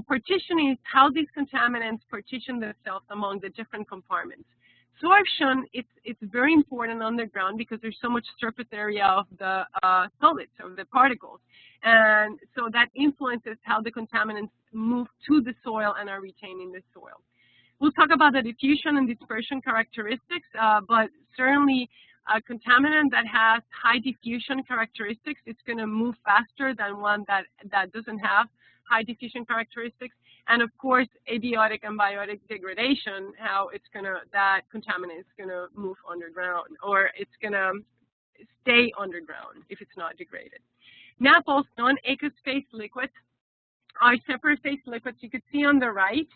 partitioning is how these contaminants partition themselves among the different compartments. Sorption, it's very important underground because there's so much surface area of the solids, of the particles. And so that influences how the contaminants move to the soil and are retained in the soil. We'll talk about the diffusion and dispersion characteristics, but certainly a contaminant that has high diffusion characteristics, it's going to move faster than one that doesn't have high diffusion characteristics. And of course, abiotic and biotic degradation, how that contaminant is gonna move underground, or it's gonna stay underground if it's not degraded. NAPLs, non-aqueous phase liquids, are separate phase liquids. You could see on the right,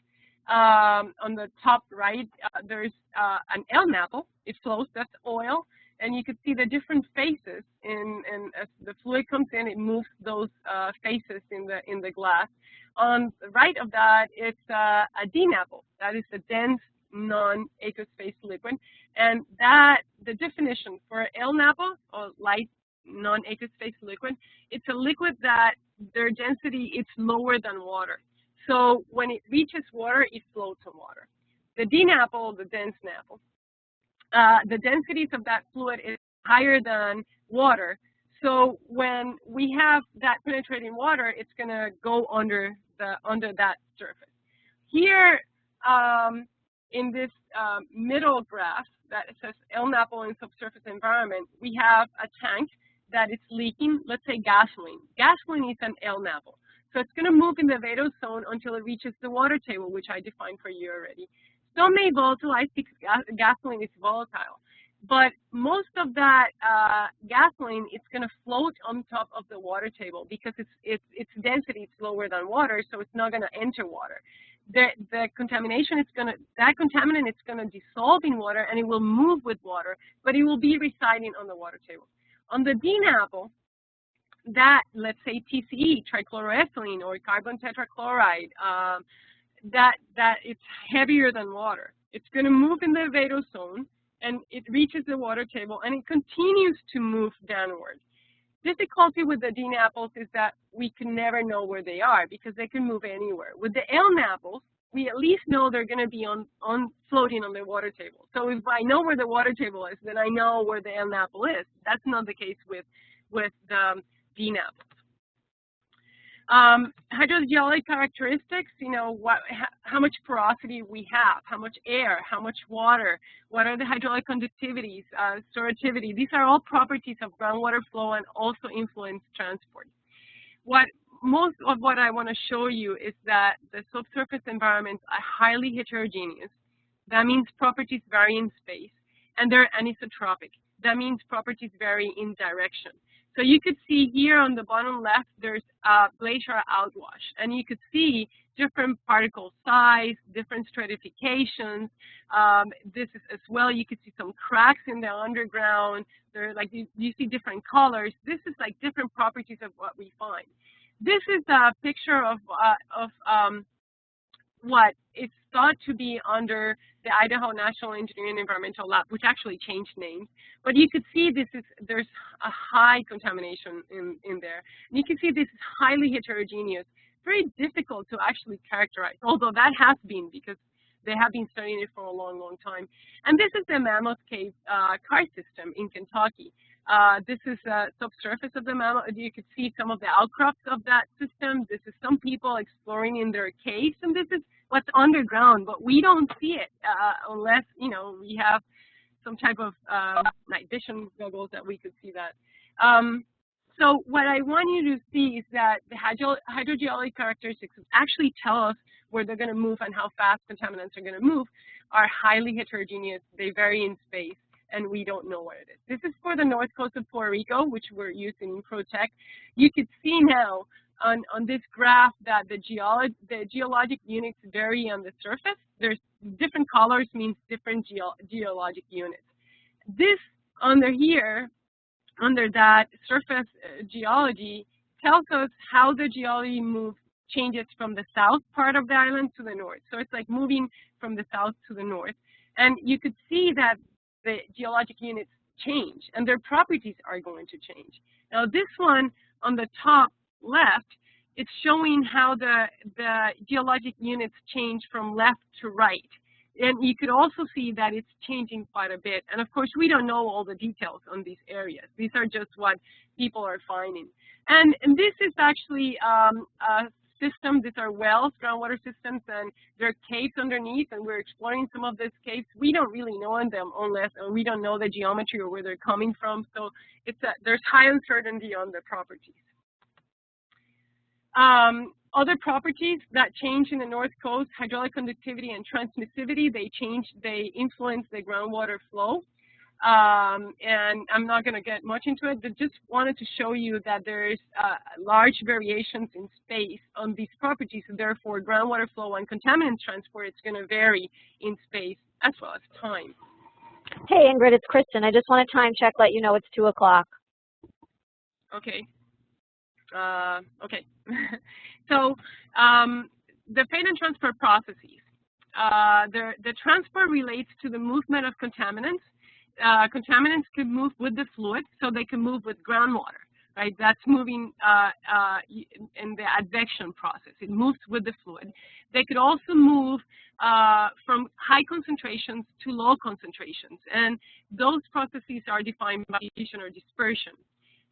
on the top right, there's an L-NAPL. It flows, that's oil. And you could see the different phases, and as the fluid comes in, it moves those phases in the glass. On the right of that, it's a D-NAPL. That is a dense, non-aqueous phase liquid. And that, the definition for L-NAPL, or light non-aqueous phase liquid, it's a liquid that their density is lower than water. So when it reaches water, it floats on water. The D-NAPL, the dense NAPL, the densities of that fluid is higher than water. So when we have that penetrating water, it's going to go under that surface. Here, in this middle graph that says L-NAPL in subsurface environment, we have a tank that is leaking, let's say gasoline. Gasoline is an L-NAPL. So it's going to move in the vadose zone until it reaches the water table, which I defined for you already. Some may volatilize because gasoline is volatile. But most of that gasoline, it's going to float on top of the water table because its density is lower than water, so it's not going to enter water. The contamination is going to, that contaminant is going to dissolve in water and it will move with water, but it will be residing on the water table. On the D-NAPL, that, let's say TCE, trichloroethylene or carbon tetrachloride, that it's heavier than water. It's going to move in the vadose zone, and it reaches the water table, and it continues to move downward. Difficulty with the D-NAPLs is that we can never know where they are because they can move anywhere. With the L-NAPLs, we at least know they're going to be floating on the water table. So if I know where the water table is, then I know where the L-NAPL is. That's not the case with the D-NAPLs. Hydrogeologic characteristics, you know, how much porosity we have, how much air, how much water, what are the hydraulic conductivities, storativity. These are all properties of groundwater flow and also influence transport. Most of what I want to show you is that the subsurface environments are highly heterogeneous. That means properties vary in space, and they're anisotropic. That means properties vary in direction. So you could see here on the bottom left, there's a glacier outwash, and you could see different particle size, different stratifications. This is as well, you could see some cracks in the underground. They're like, you see different colors. This is like different properties of what we find. This is a picture of what is thought to be under the Idaho National Engineering Environmental Lab, which actually changed names. But you could see there's a high contamination in there. And you can see this is highly heterogeneous, very difficult to actually characterize, although that has been because they have been studying it for a long, long time. And this is the Mammoth Cave karst system in Kentucky. This is the subsurface of the Mammoth. You could see some of the outcrops of that system. This is some people exploring in their caves, and this is what's underground, but we don't see it unless, you know, we have some type of night vision goggles that we could see that. So what I want you to see is that the hydrogeologic characteristics actually tell us where they're going to move and how fast contaminants are going to move are highly heterogeneous. They vary in space, and we don't know what it is. This is for the north coast of Puerto Rico, which we're using in ProTech. You could see now on this graph that the geologic units vary on the surface. There's different colors means different geologic units. This under here, under that surface geology, tells us how the geology changes from the south part of the island to the north. So it's like moving from the south to the north. And you could see that the geologic units change, and their properties are going to change. Now this one on the top left, it's showing how the geologic units change from left to right. And you could also see that it's changing quite a bit. And of course, we don't know all the details on these areas. These are just what people are finding. And this is actually a system. These are wells, groundwater systems, and there are caves underneath, and we're exploring some of these caves. We don't really know on them unless we don't know the geometry or where they're coming from. So there's high uncertainty on the properties. Other properties that change in the north coast, hydraulic conductivity and transmissivity, they influence the groundwater flow. And I'm not going to get much into it, but just wanted to show you that there's large variations in space on these properties, and therefore groundwater flow and contaminant transport is going to vary in space as well as time. Hey, Ingrid, it's Kristen. I just want to time check, let you know it's 2 o'clock. Okay. Okay. So the fate and transport processes. The transport relates to the movement of contaminants. Contaminants can move with the fluid, so they can move with groundwater, right? That's moving in the advection process. It moves with the fluid. They could also move from high concentrations to low concentrations, and those processes are defined by diffusion or dispersion.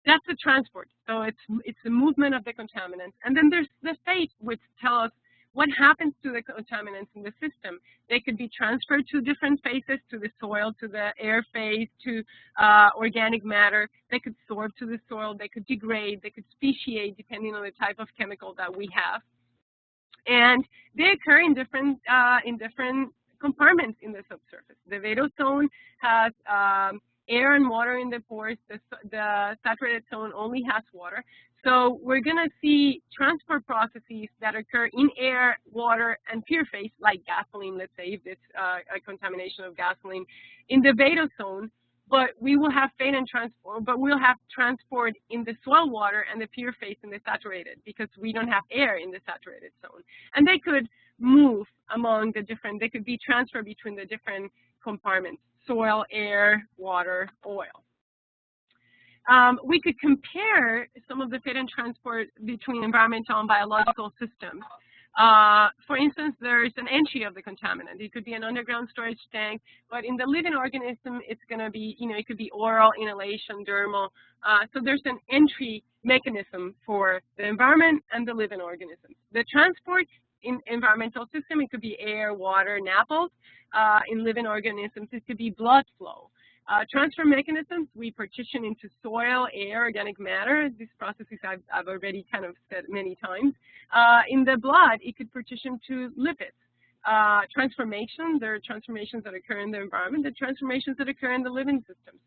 That's the transport, so it's the movement of the contaminants. And then there's the fate, which tells us what happens to the contaminants in the system. They could be transferred to different phases, to the soil, to the air phase, to organic matter. They could sorbed to the soil. They could degrade. They could speciate, depending on the type of chemical that we have. And they occur in different compartments in the subsurface. The vadose zone has air and water in the pores. The saturated zone only has water. So we're going to see transport processes that occur in air, water, and pure phase, like gasoline, let's say, if it's a contamination of gasoline, in the vadose zone. But we will have fate and transport, but we'll have transport in the soil water and the pure phase in the saturated, because we don't have air in the saturated zone. And they could move among the different, they could be transferred between the different compartments: soil, air, water, oil. We could compare some of the fate and transport between environmental and biological systems. For instance, there is an entry of the contaminant. It could be an underground storage tank, but in the living organism, it's going to be, it could be oral, inhalation, dermal. So there's an entry mechanism for the environment and the living organism. The transport in environmental system, it could be air, water, NAPLs. In living organisms, it could be blood flow. Transfer mechanisms, we partition into soil, air, organic matter. These processes I've already kind of said many times. In the blood, it could partition to lipids. Transformation, there are transformations that occur in the environment, the transformations that occur in the living systems.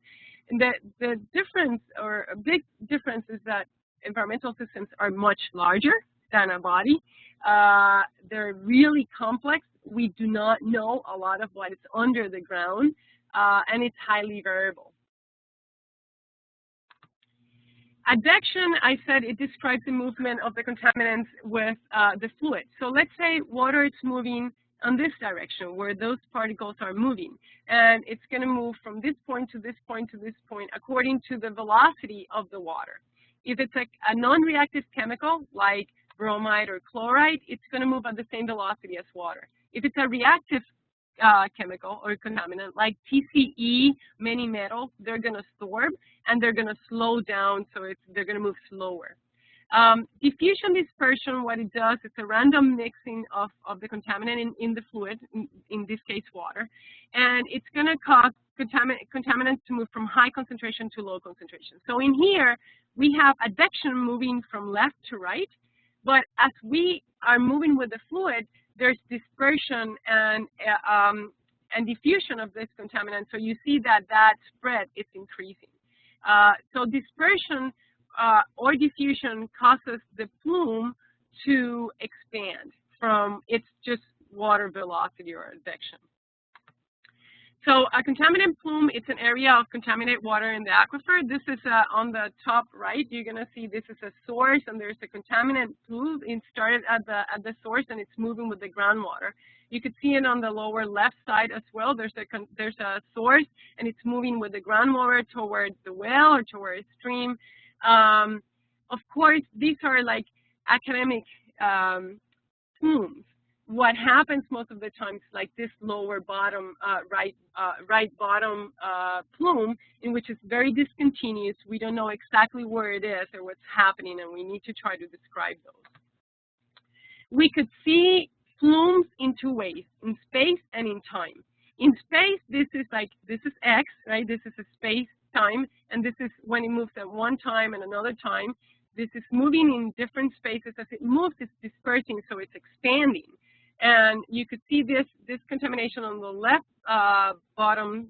And the difference, or a big difference, is that environmental systems are much larger than a body. They're really complex. We do not know a lot of what is under the ground. And it's highly variable. Advection, I said, it describes the movement of the contaminants with the fluid. So let's say water is moving on this direction, where those particles are moving. And it's going to move from this point to this point to this point according to the velocity of the water. If it's a non-reactive chemical, like bromide or chloride, it's going to move at the same velocity as water. If it's a reactive chemical or contaminant like TCE, many metals, they're going to sorb and they're going to slow down, so they're going to move slower. Diffusion dispersion, what it does, it's a random mixing of the contaminant in the fluid, in this case water, and it's going to cause contaminants to move from high concentration to low concentration. So in here, we have advection moving from left to right, but as we are moving with the fluid, there's dispersion and diffusion of this contaminant. So you see that spread is increasing. So dispersion or diffusion causes the plume to expand from its just water velocity or advection. So a contaminant plume, it's an area of contaminated water in the aquifer. This is on the top right. You're going to see this is a source, and there's a contaminant plume. It started at the source, and it's moving with the groundwater. You could see it on the lower left side as well. There's a source, and it's moving with the groundwater towards the well or towards a stream. Of course, these are like academic plumes. What happens most of the time is like this lower bottom, right bottom plume, in which is very discontinuous. We don't know exactly where it is or what's happening, and we need to try to describe those. We could see plumes in two ways, in space and in time. In space, this is X, right? This is a space time, and this is when it moves at one time and another time. This is moving in different spaces. As it moves, it's dispersing, so it's expanding. And you could see this contamination on the left bottom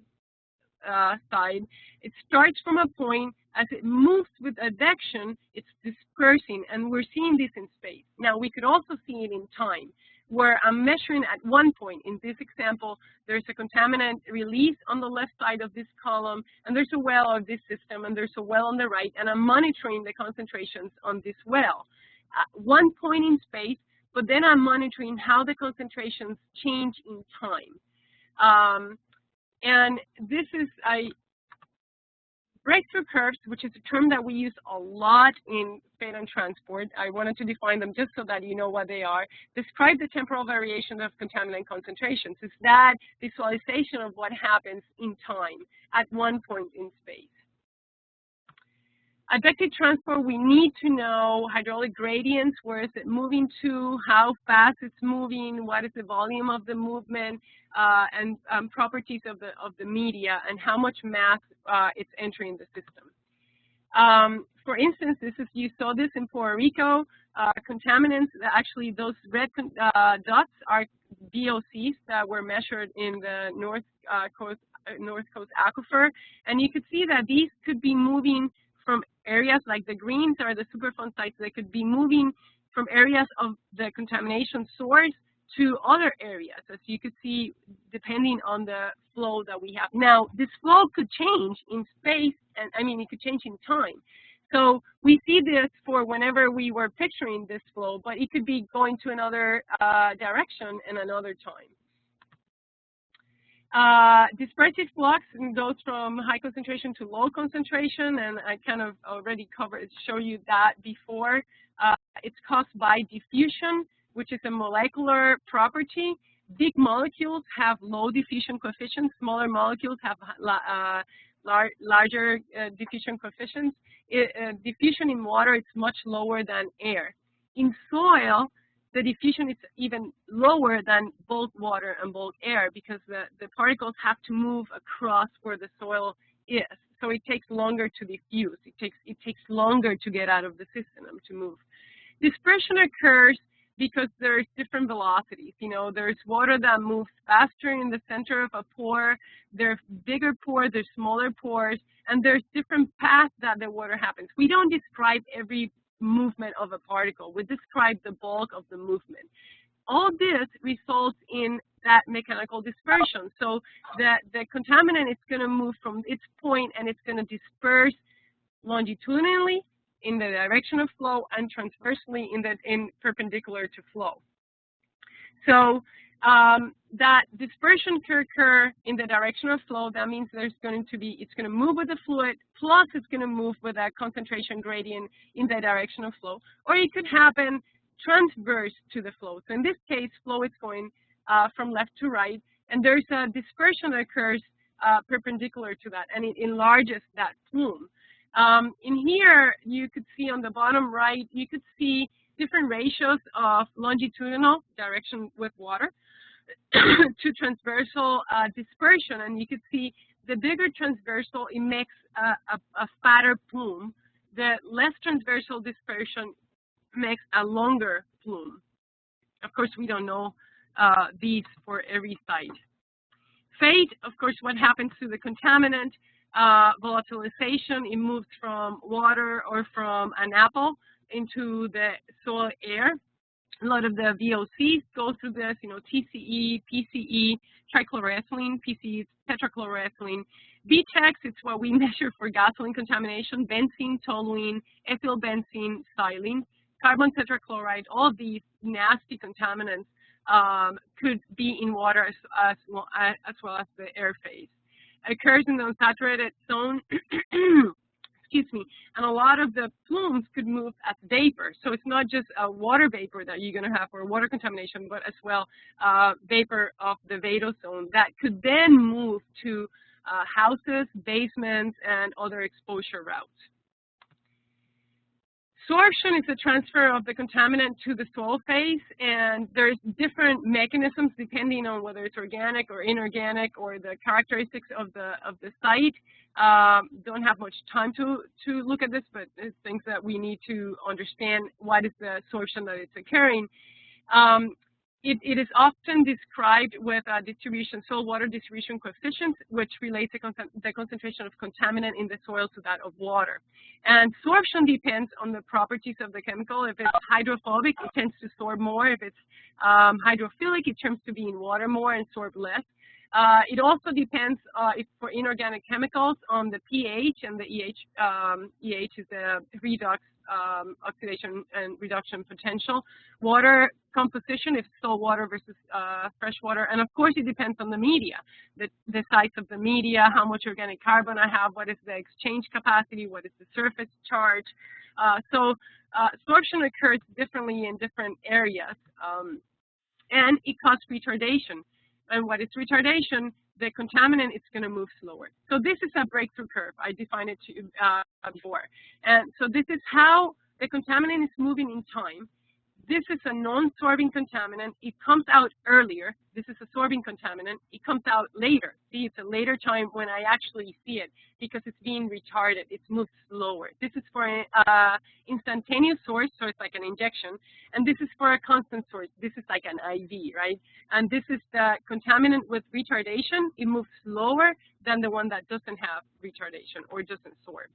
side, it starts from a point. As it moves with advection, it's dispersing, and we're seeing this in space. Now, we could also see it in time, where I'm measuring at one point. In this example, there's a contaminant release on the left side of this column, and there's a well of this system, and there's a well on the right, and I'm monitoring the concentrations on this well. At one point in space, but then I'm monitoring how the concentrations change in time. And this is a breakthrough curves, which is a term that we use a lot in fate and transport. I wanted to define them just so that you know what they are. Describe the temporal variation of contaminant concentrations. It's that visualization of what happens in time at one point in space. Advective transport, we need to know hydraulic gradients, where is it moving to, how fast it's moving, what is the volume of the movement, and properties of the media, and how much mass it's entering the system. For instance, you saw this in Puerto Rico. Contaminants, actually those red dots are VOCs that were measured in the North Coast Aquifer, and you could see that these could be moving from areas like the greens are the Superfund sites. They could be moving from areas of the contamination source to other areas, as you could see, depending on the flow that we have. Now, this flow could change in space, and I mean, it could change in time. So we see this for whenever we were picturing this flow, but it could be going to another direction in another time. Dispersive flux goes from high concentration to low concentration, and I kind of already show you that before. It's caused by diffusion, which is a molecular property. Big molecules have low diffusion coefficients. Smaller molecules have larger diffusion coefficients. Diffusion in water is much lower than air. In soil, the diffusion is even lower than bulk water and bulk air, because the particles have to move across where the soil is. So it takes longer to diffuse. It takes longer to get out of the system to move. Dispersion occurs because there's different velocities. You know, there's water that moves faster in the center of a pore. There's bigger pores, there's smaller pores, and there's different paths that the water happens. We don't describe every movement of a particle. We describe the bulk of the movement. All this results in that mechanical dispersion. So the contaminant is going to move from its point, and it's going to disperse longitudinally in the direction of flow and transversely in perpendicular to flow. So that dispersion can occur in the direction of flow. That means it's going to move with the fluid, plus it's going to move with a concentration gradient in the direction of flow. Or it could happen transverse to the flow. So in this case, flow is going from left to right, and there's a dispersion that occurs perpendicular to that, and it enlarges that plume. In here, you could see on the bottom right, you could see different ratios of longitudinal direction with water to transversal dispersion, and you could see the bigger transversal, it makes a fatter plume. The less transversal dispersion makes a longer plume. Of course, we don't know these for every site. Fate, of course, what happens to the contaminant, volatilization, it moves from water or from an apple into the soil air. A lot of the VOCs go through this, you know, TCE, PCE, trichloroethylene, PCE is tetrachloroethylene. BTEX, it's what we measure for gasoline contamination, benzene, toluene, ethyl benzene, xylene, carbon tetrachloride. All of these nasty contaminants could be in water as well as the air phase. It occurs in the unsaturated zone, excuse me, and a lot of the plumes could move as vapor. So it's not just a water vapor that you're going to have for water contamination, but as well vapor of the vadose zone that could then move to houses, basements, and other exposure routes. Sorption is the transfer of the contaminant to the soil phase, and there's different mechanisms depending on whether it's organic or inorganic or the characteristics of the site. Don't have much time to look at this, but it's things that we need to understand. What is the sorption that it's occurring? It is often described with saltwater distribution coefficient, which relates the concentration of contaminant in the soil to that of water. And sorption depends on the properties of the chemical. If it's hydrophobic, it tends to sorb more. If it's hydrophilic, it tends to be in water more and sorb less. It also depends, for inorganic chemicals, on the pH, and the EH is the redox oxidation and reduction potential. Water composition, if salt water versus fresh water, and of course it depends on the media, the size of the media, how much organic carbon I have, what is the exchange capacity, what is the surface charge. So sorption occurs differently in different areas, and it causes retardation. And what is retardation? The contaminant is going to move slower. So this is a breakthrough curve. I defined it before. And so this is how the contaminant is moving in time. This is a non-sorbing contaminant. It comes out earlier. This is a sorbing contaminant. It comes out later. See, it's a later time when I actually see it because it's being retarded. It's moved slower. This is for an instantaneous source, so it's like an injection. And this is for a constant source. This is like an IV, right? And this is the contaminant with retardation. It moves slower than the one that doesn't have retardation or doesn't sorb.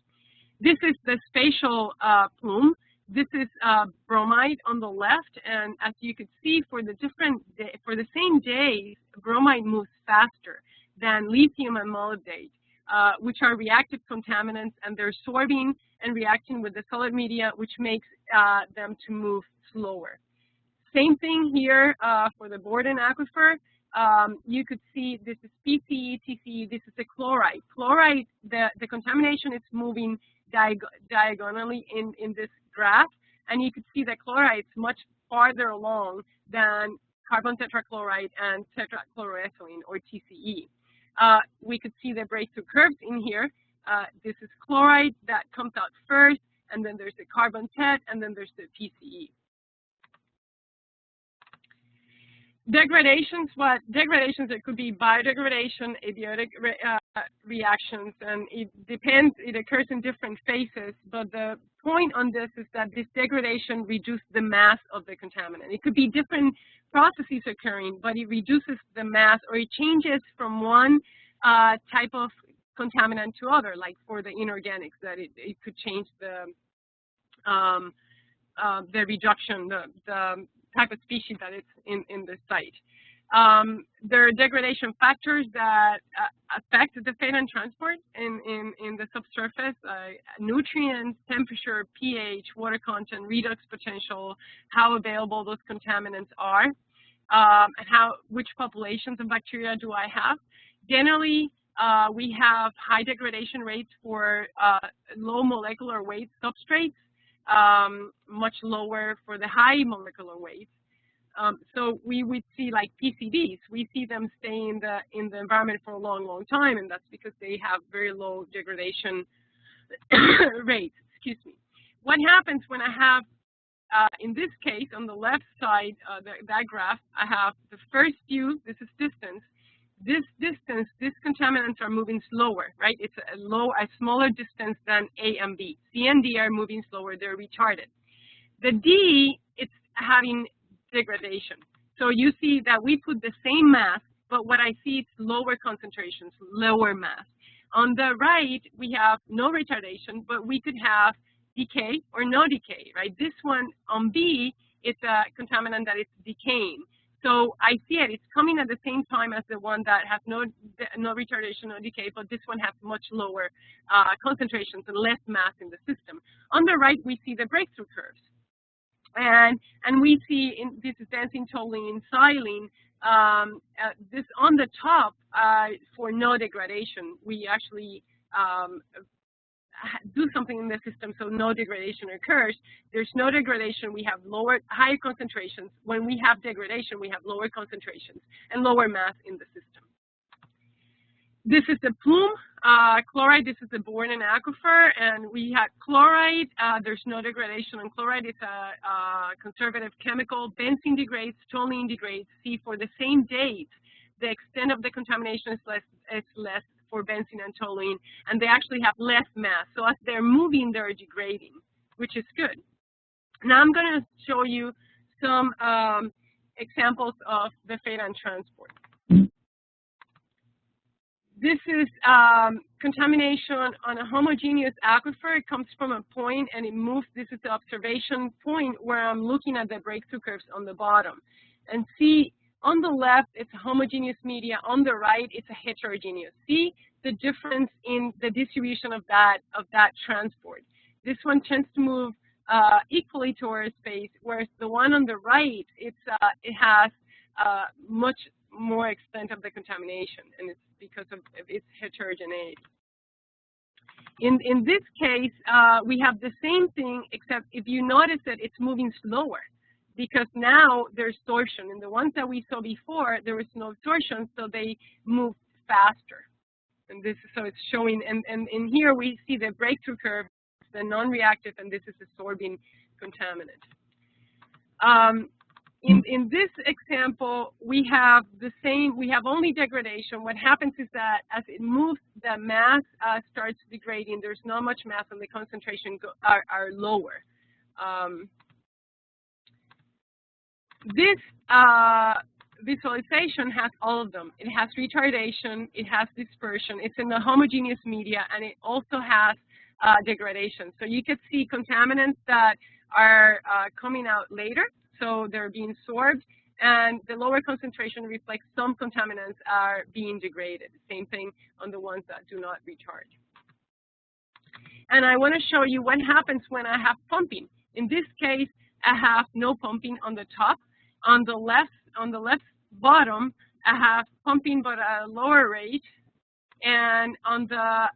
This is the spatial plume. This is bromide on the left, and as you can see, for the same days, bromide moves faster than lithium and molybdate, which are reactive contaminants, and they're sorbing and reacting with the solid media, which makes them to move slower. Same thing here for the Borden aquifer. You could see this is PCE, TCE, this is the chloride. Chloride, the contamination is moving diagonally in this graph, and you could see that chloride is much farther along than carbon tetrachloride and tetrachloroethylene, or TCE. We could see the breakthrough curves in here. This is chloride that comes out first, and then there's the carbon tet, and then there's the PCE. Degradations, it could be biodegradation, abiotic reactions, and it depends, it occurs in different phases, but the point on this is that this degradation reduces the mass of the contaminant. It could be different processes occurring, but it reduces the mass, or it changes from one type of contaminant to other, like for the inorganics, that it could change the reduction, the type of species that it's in the site. There are degradation factors that affect the fate and transport in the subsurface, nutrients, temperature, pH, water content, redox potential, how available those contaminants are, and which populations of bacteria do I have. Generally, we have high degradation rates for low molecular weight substrates, much lower for the high molecular weights. So we would see like PCBs, we see them stay in the environment for a long time, and that's because they have very low degradation rates. Excuse me. What happens when I have, in this case, on the left side, that graph, I have the first few, this is distance. This distance, these contaminants are moving slower, right? It's a smaller distance than A and B. C and D are moving slower, they're retarded. The D, it's having degradation. So you see that we put the same mass, but what I see is lower concentrations, lower mass. On the right, we have no retardation, but we could have decay or no decay, right? This one on B, it's a contaminant that is decaying. So I see it, it's coming at the same time as the one that has no retardation, no decay, but this one has much lower concentrations and less mass in the system. On the right, we see the breakthrough curves. And we see, this is benzene, toluene, xylene, this on the top for no degradation. We actually do something in the system so no degradation occurs. There's no degradation, we have higher concentrations. When we have degradation, we have lower concentrations and lower mass in the system. This is the plume chloride. This is the Borden aquifer, and we had chloride. There's no degradation on chloride. It's a conservative chemical. Benzene degrades, toluene degrades. See, for the same date, the extent of the contamination is less for benzene and toluene, and they actually have less mass. So as they're moving, they're degrading, which is good. Now I'm going to show you some examples of the fate and transport. This is contamination on a homogeneous aquifer. It comes from a point and it moves. This is the observation point where I'm looking at the breakthrough curves on the bottom. And see, on the left, it's a homogeneous media. On the right, it's a heterogeneous. See the difference in the distribution of that transport. This one tends to move equally towards space, whereas the one on the right, it has much more extent of the contamination, and it's because of its heterogeneity. In this case, we have the same thing, except if you notice that it's moving slower, because now there's torsion. And the ones that we saw before, there was no torsion, so they moved faster. And this is, so it's showing, and in here we see the breakthrough curve, the non-reactive, and this is the sorbing contaminant. In this example, we have the same, we have only degradation. What happens is that as it moves, the mass starts degrading. There's not much mass and the concentration are lower. This visualization has all of them. It has retardation, it has dispersion, it's in a homogeneous media, and it also has degradation. So you could see contaminants that are coming out later, so they're being sorbed, and the lower concentration reflects some contaminants are being degraded. Same thing on the ones that do not recharge. And I want to show you what happens when I have pumping. In this case, I have no pumping on the top. On the left bottom, I have pumping but at a lower rate, and on the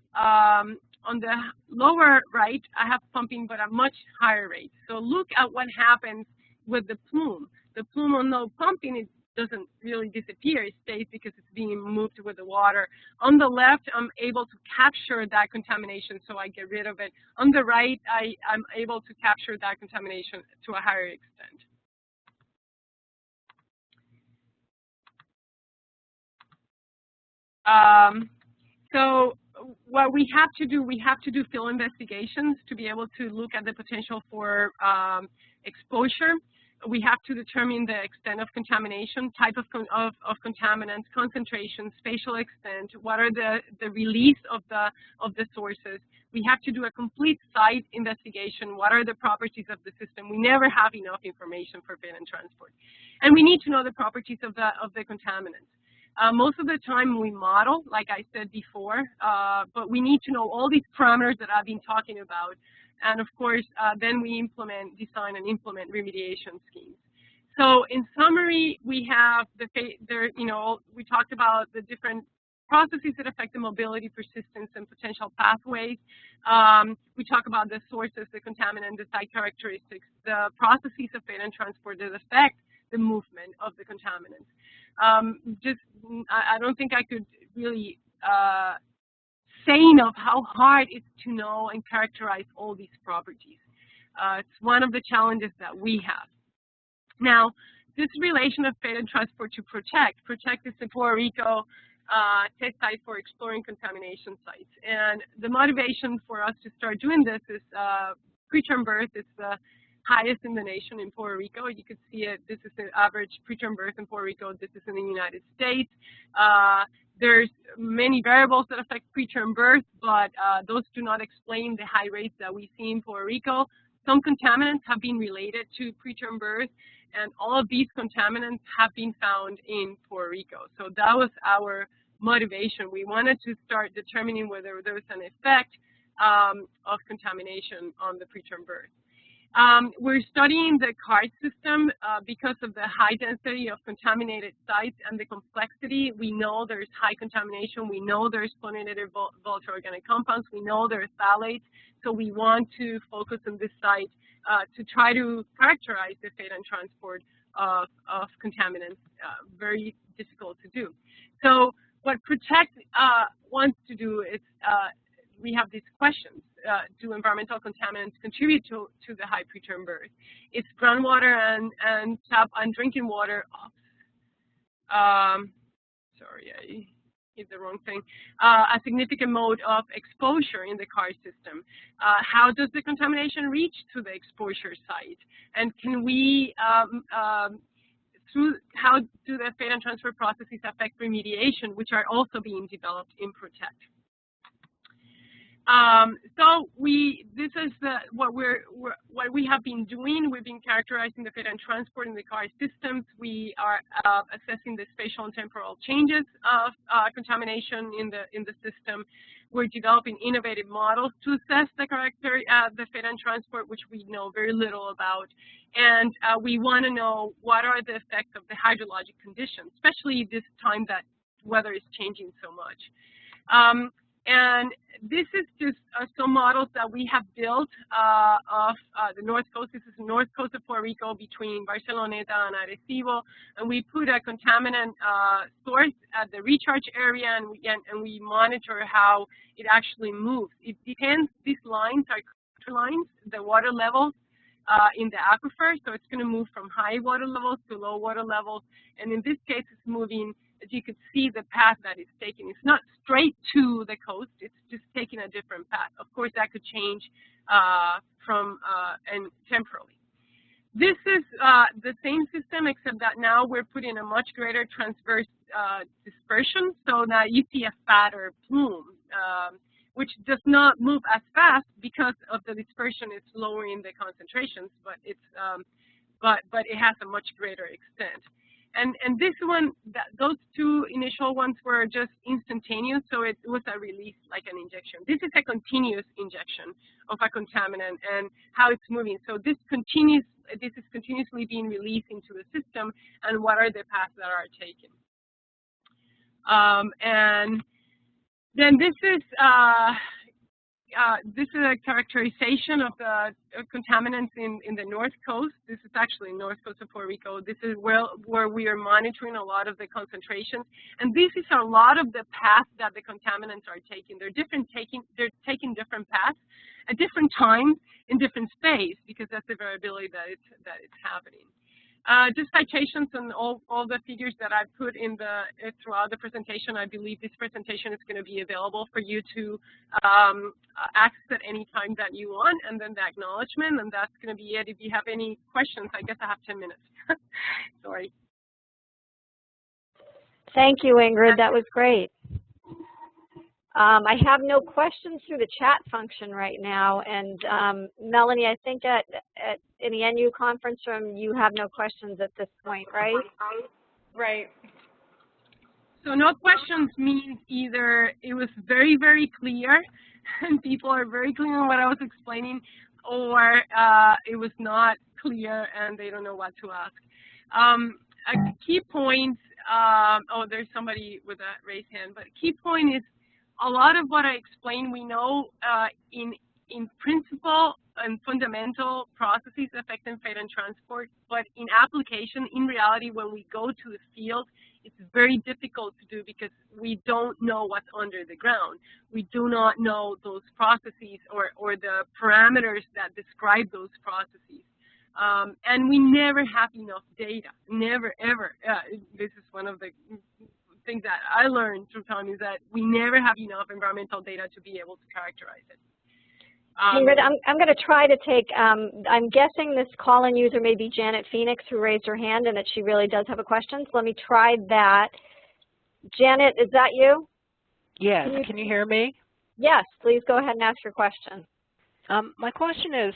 lower right, I have pumping but at a much higher rate. So look at what happens with the plume. The plume on no pumping, it doesn't really disappear. It stays because it's being moved with the water. On the left, I'm able to capture that contamination, so I get rid of it. On the right, I'm able to capture that contamination to a higher extent. So what we have to do field investigations to be able to look at the potential for exposure. We have to determine the extent of contamination, type of contaminants, concentration, spatial extent, what are the release of the sources. We have to do a complete site investigation. What are the properties of the system? We never have enough information for fate and transport. And we need to know the properties of the contaminants. Most of the time we model, like I said before, but we need to know all these parameters that I've been talking about. And of course, then we design and implement remediation schemes. So in summary, we have we talked about the different processes that affect the mobility, persistence, and potential pathways. We talk about the sources, the contaminant, the site characteristics, the processes of fate and transport that affect the movement of the contaminants. I don't think I could really say enough how hard it is to know and characterize all these properties. It's one of the challenges that we have. Now, this relation of fate and transport to protect is the Puerto Rico test site for exploring contamination sites. And the motivation for us to start doing this is preterm birth is the highest in the nation in Puerto Rico. You could see it. This is the average preterm birth in Puerto Rico. This is in the United States. There's many variables that affect preterm birth, but those do not explain the high rates that we see in Puerto Rico. Some contaminants have been related to preterm birth, and all of these contaminants have been found in Puerto Rico. So that was our motivation. We wanted to start determining whether there was an effect of contamination on the preterm birth. We're studying the CART system because of the high density of contaminated sites and the complexity. We know there's high contamination. We know there's chlorinated volatile organic compounds. We know there's phthalates. So we want to focus on this site to try to characterize the fate and transport of contaminants. Very difficult to do. So what Protect wants to do is we have these questions. Do environmental contaminants contribute to the high preterm birth? Is groundwater and tap and drinking water, sorry, I hit the wrong thing, a significant mode of exposure in the CART system? How does the contamination reach to the exposure site? And can we how do the fade and transfer processes affect remediation, which are also being developed in Protect. So this is what we have been doing. We've been characterizing the fade and transport in the car systems. We are assessing the spatial and temporal changes of contamination in the system. We're developing innovative models to assess the fade and transport, which we know very little about. And we want to know what are the effects of the hydrologic conditions, especially this time that weather is changing so much. And this is just some models that we have built of the North Coast. This is the North Coast of Puerto Rico between Barceloneta and Arecibo. And we put a contaminant source at the recharge area, and we monitor how it actually moves. It depends. These lines are lines, the water levels in the aquifer. So it's going to move from high water levels to low water levels. And in this case, it's moving. As you could see, the path that it's taking. It's not straight to the coast. It's just taking a different path. Of course, that could change and temporally. This is the same system, except that now we're putting a much greater transverse dispersion, so that you see a fatter plume, which does not move as fast because of the dispersion. It's lowering the concentrations, but it has a much greater extent. And this one, those two initial ones were just instantaneous, so it was a release like an injection. This is a continuous injection of a contaminant and how it's moving. So this is continuously being released into the system, and what are the paths that are taken. And then this is a characterization of the contaminants in the North Coast. This is actually North Coast of Puerto Rico. This is where we are monitoring a lot of the concentrations. And this is a lot of the paths that the contaminants are taking. They're taking different paths at different times in different space, because that's the variability that it's happening. Just citations and all the figures that I put in throughout the presentation. I believe this presentation is going to be available for you to access at any time that you want, and then the acknowledgement, and that's going to be it. If you have any questions, I guess I have 10 minutes. Sorry. Thank you, Ingrid. That was great. I have no questions through the chat function right now, and Melanie, I think in the NU conference room, you have no questions at this point, right? Right. So no questions means either it was very, very clear, and people are very clear on what I was explaining, or it was not clear and they don't know what to ask. A key point, oh, there's somebody with a raised hand, but a key point is, a lot of what I explained, we know in principle and fundamental processes affecting fade and transport, but in application, in reality, when we go to the field, it's very difficult to do because we don't know what's under the ground. We do not know those processes or the parameters that describe those processes. And we never have enough data, never, ever. This is one of the things that I learned through time, is that we never have enough environmental data to be able to characterize it. Ingrid, I'm going to try to take, I'm guessing this call-in user may be Janet Phoenix, who raised her hand, and that she really does have a question. So let me try that. Janet, is that you? Yes. Can you hear me? Yes. Please go ahead and ask your question. My question is,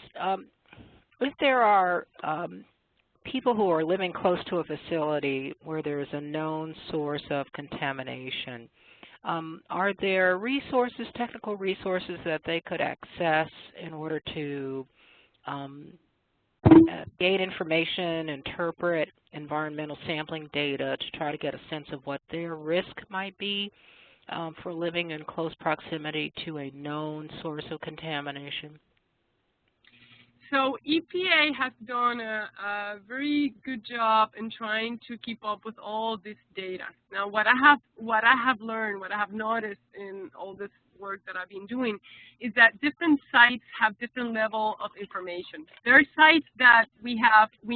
if there are people who are living close to a facility where there is a known source of contamination, are there resources, technical resources that they could access in order to gain information, interpret environmental sampling data to try to get a sense of what their risk might be for living in close proximity to a known source of contamination? So EPA has done a very good job in trying to keep up with all this data. Now, what I have learned, what I have noticed in all this work that I've been doing, is that different sites have different level of information. There are sites that we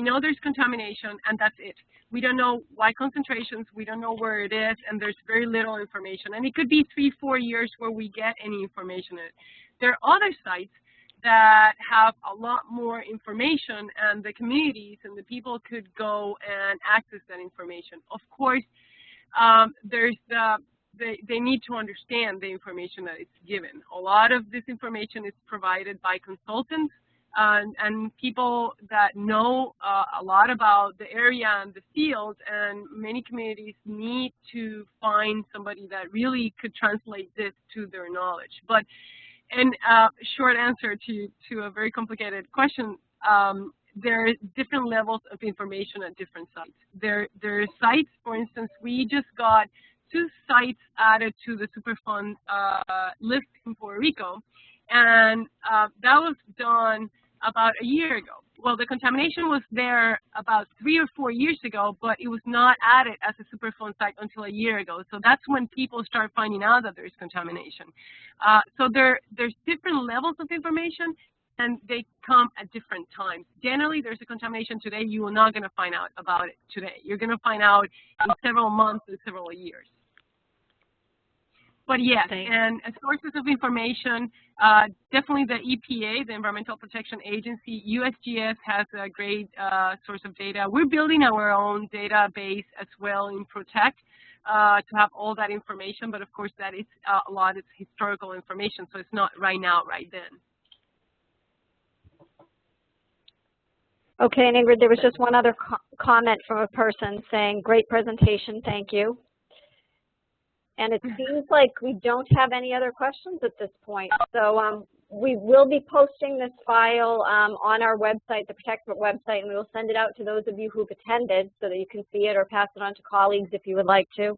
know there's contamination, and that's it. We don't know why concentrations, we don't know where it is, and there's very little information. And it could be 3-4 years where we get any information in it. There are other sites that have a lot more information, and the communities and the people could go and access that information. Of course, they need to understand the information that it's given. A lot of this information is provided by consultants and people that know a lot about the area and the field, and many communities need to find somebody that really could translate this to their knowledge. But in short answer to a very complicated question, there are different levels of information at different sites. There are sites, for instance, we just got 2 sites added to the Superfund list in Puerto Rico, and that was done about a year ago. Well, the contamination was there about 3 or 4 years ago, but it was not added as a Superfund site until a year ago. So that's when people start finding out that there's contamination. So there's different levels of information, and they come at different times. Generally, there's a contamination today. You are not going to find out about it today. You're going to find out in several months or several years. But yes, and as sources of information, definitely the EPA, the Environmental Protection Agency, USGS has a great source of data. We're building our own database as well in Protect to have all that information, but of course that is a lot of historical information, so it's not right now, right then. Okay, and Ingrid, there was just one other comment from a person saying, great presentation, thank you. And it seems like we don't have any other questions at this point. So we will be posting this file on our website, the Protect website, and we will send it out to those of you who've attended so that you can see it or pass it on to colleagues if you would like to.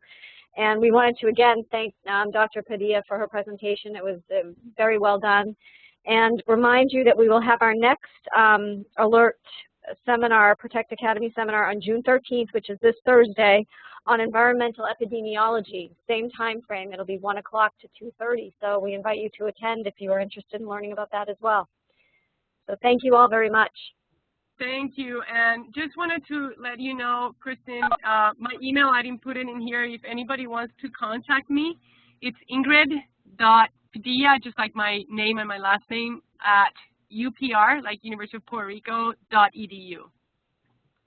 And we wanted to, again, thank Dr. Padilla for her presentation. It was very well done. And remind you that we will have our next alert seminar, Protect Academy seminar on June 13th, which is this Thursday, on environmental epidemiology. Same time frame. It'll be 1 o'clock to 2:30. So we invite you to attend if you are interested in learning about that as well. So thank you all very much. Thank you. And just wanted to let you know, Kristen, my email, I didn't put it in here. If anybody wants to contact me, it's Ingrid.Padilla, just like my name and my last name, at UPR, like University of Puerto Rico.edu.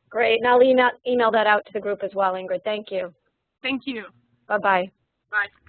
Great. And I'll email that out to the group as well, Ingrid. Thank you. Thank you. Bye-bye. Bye.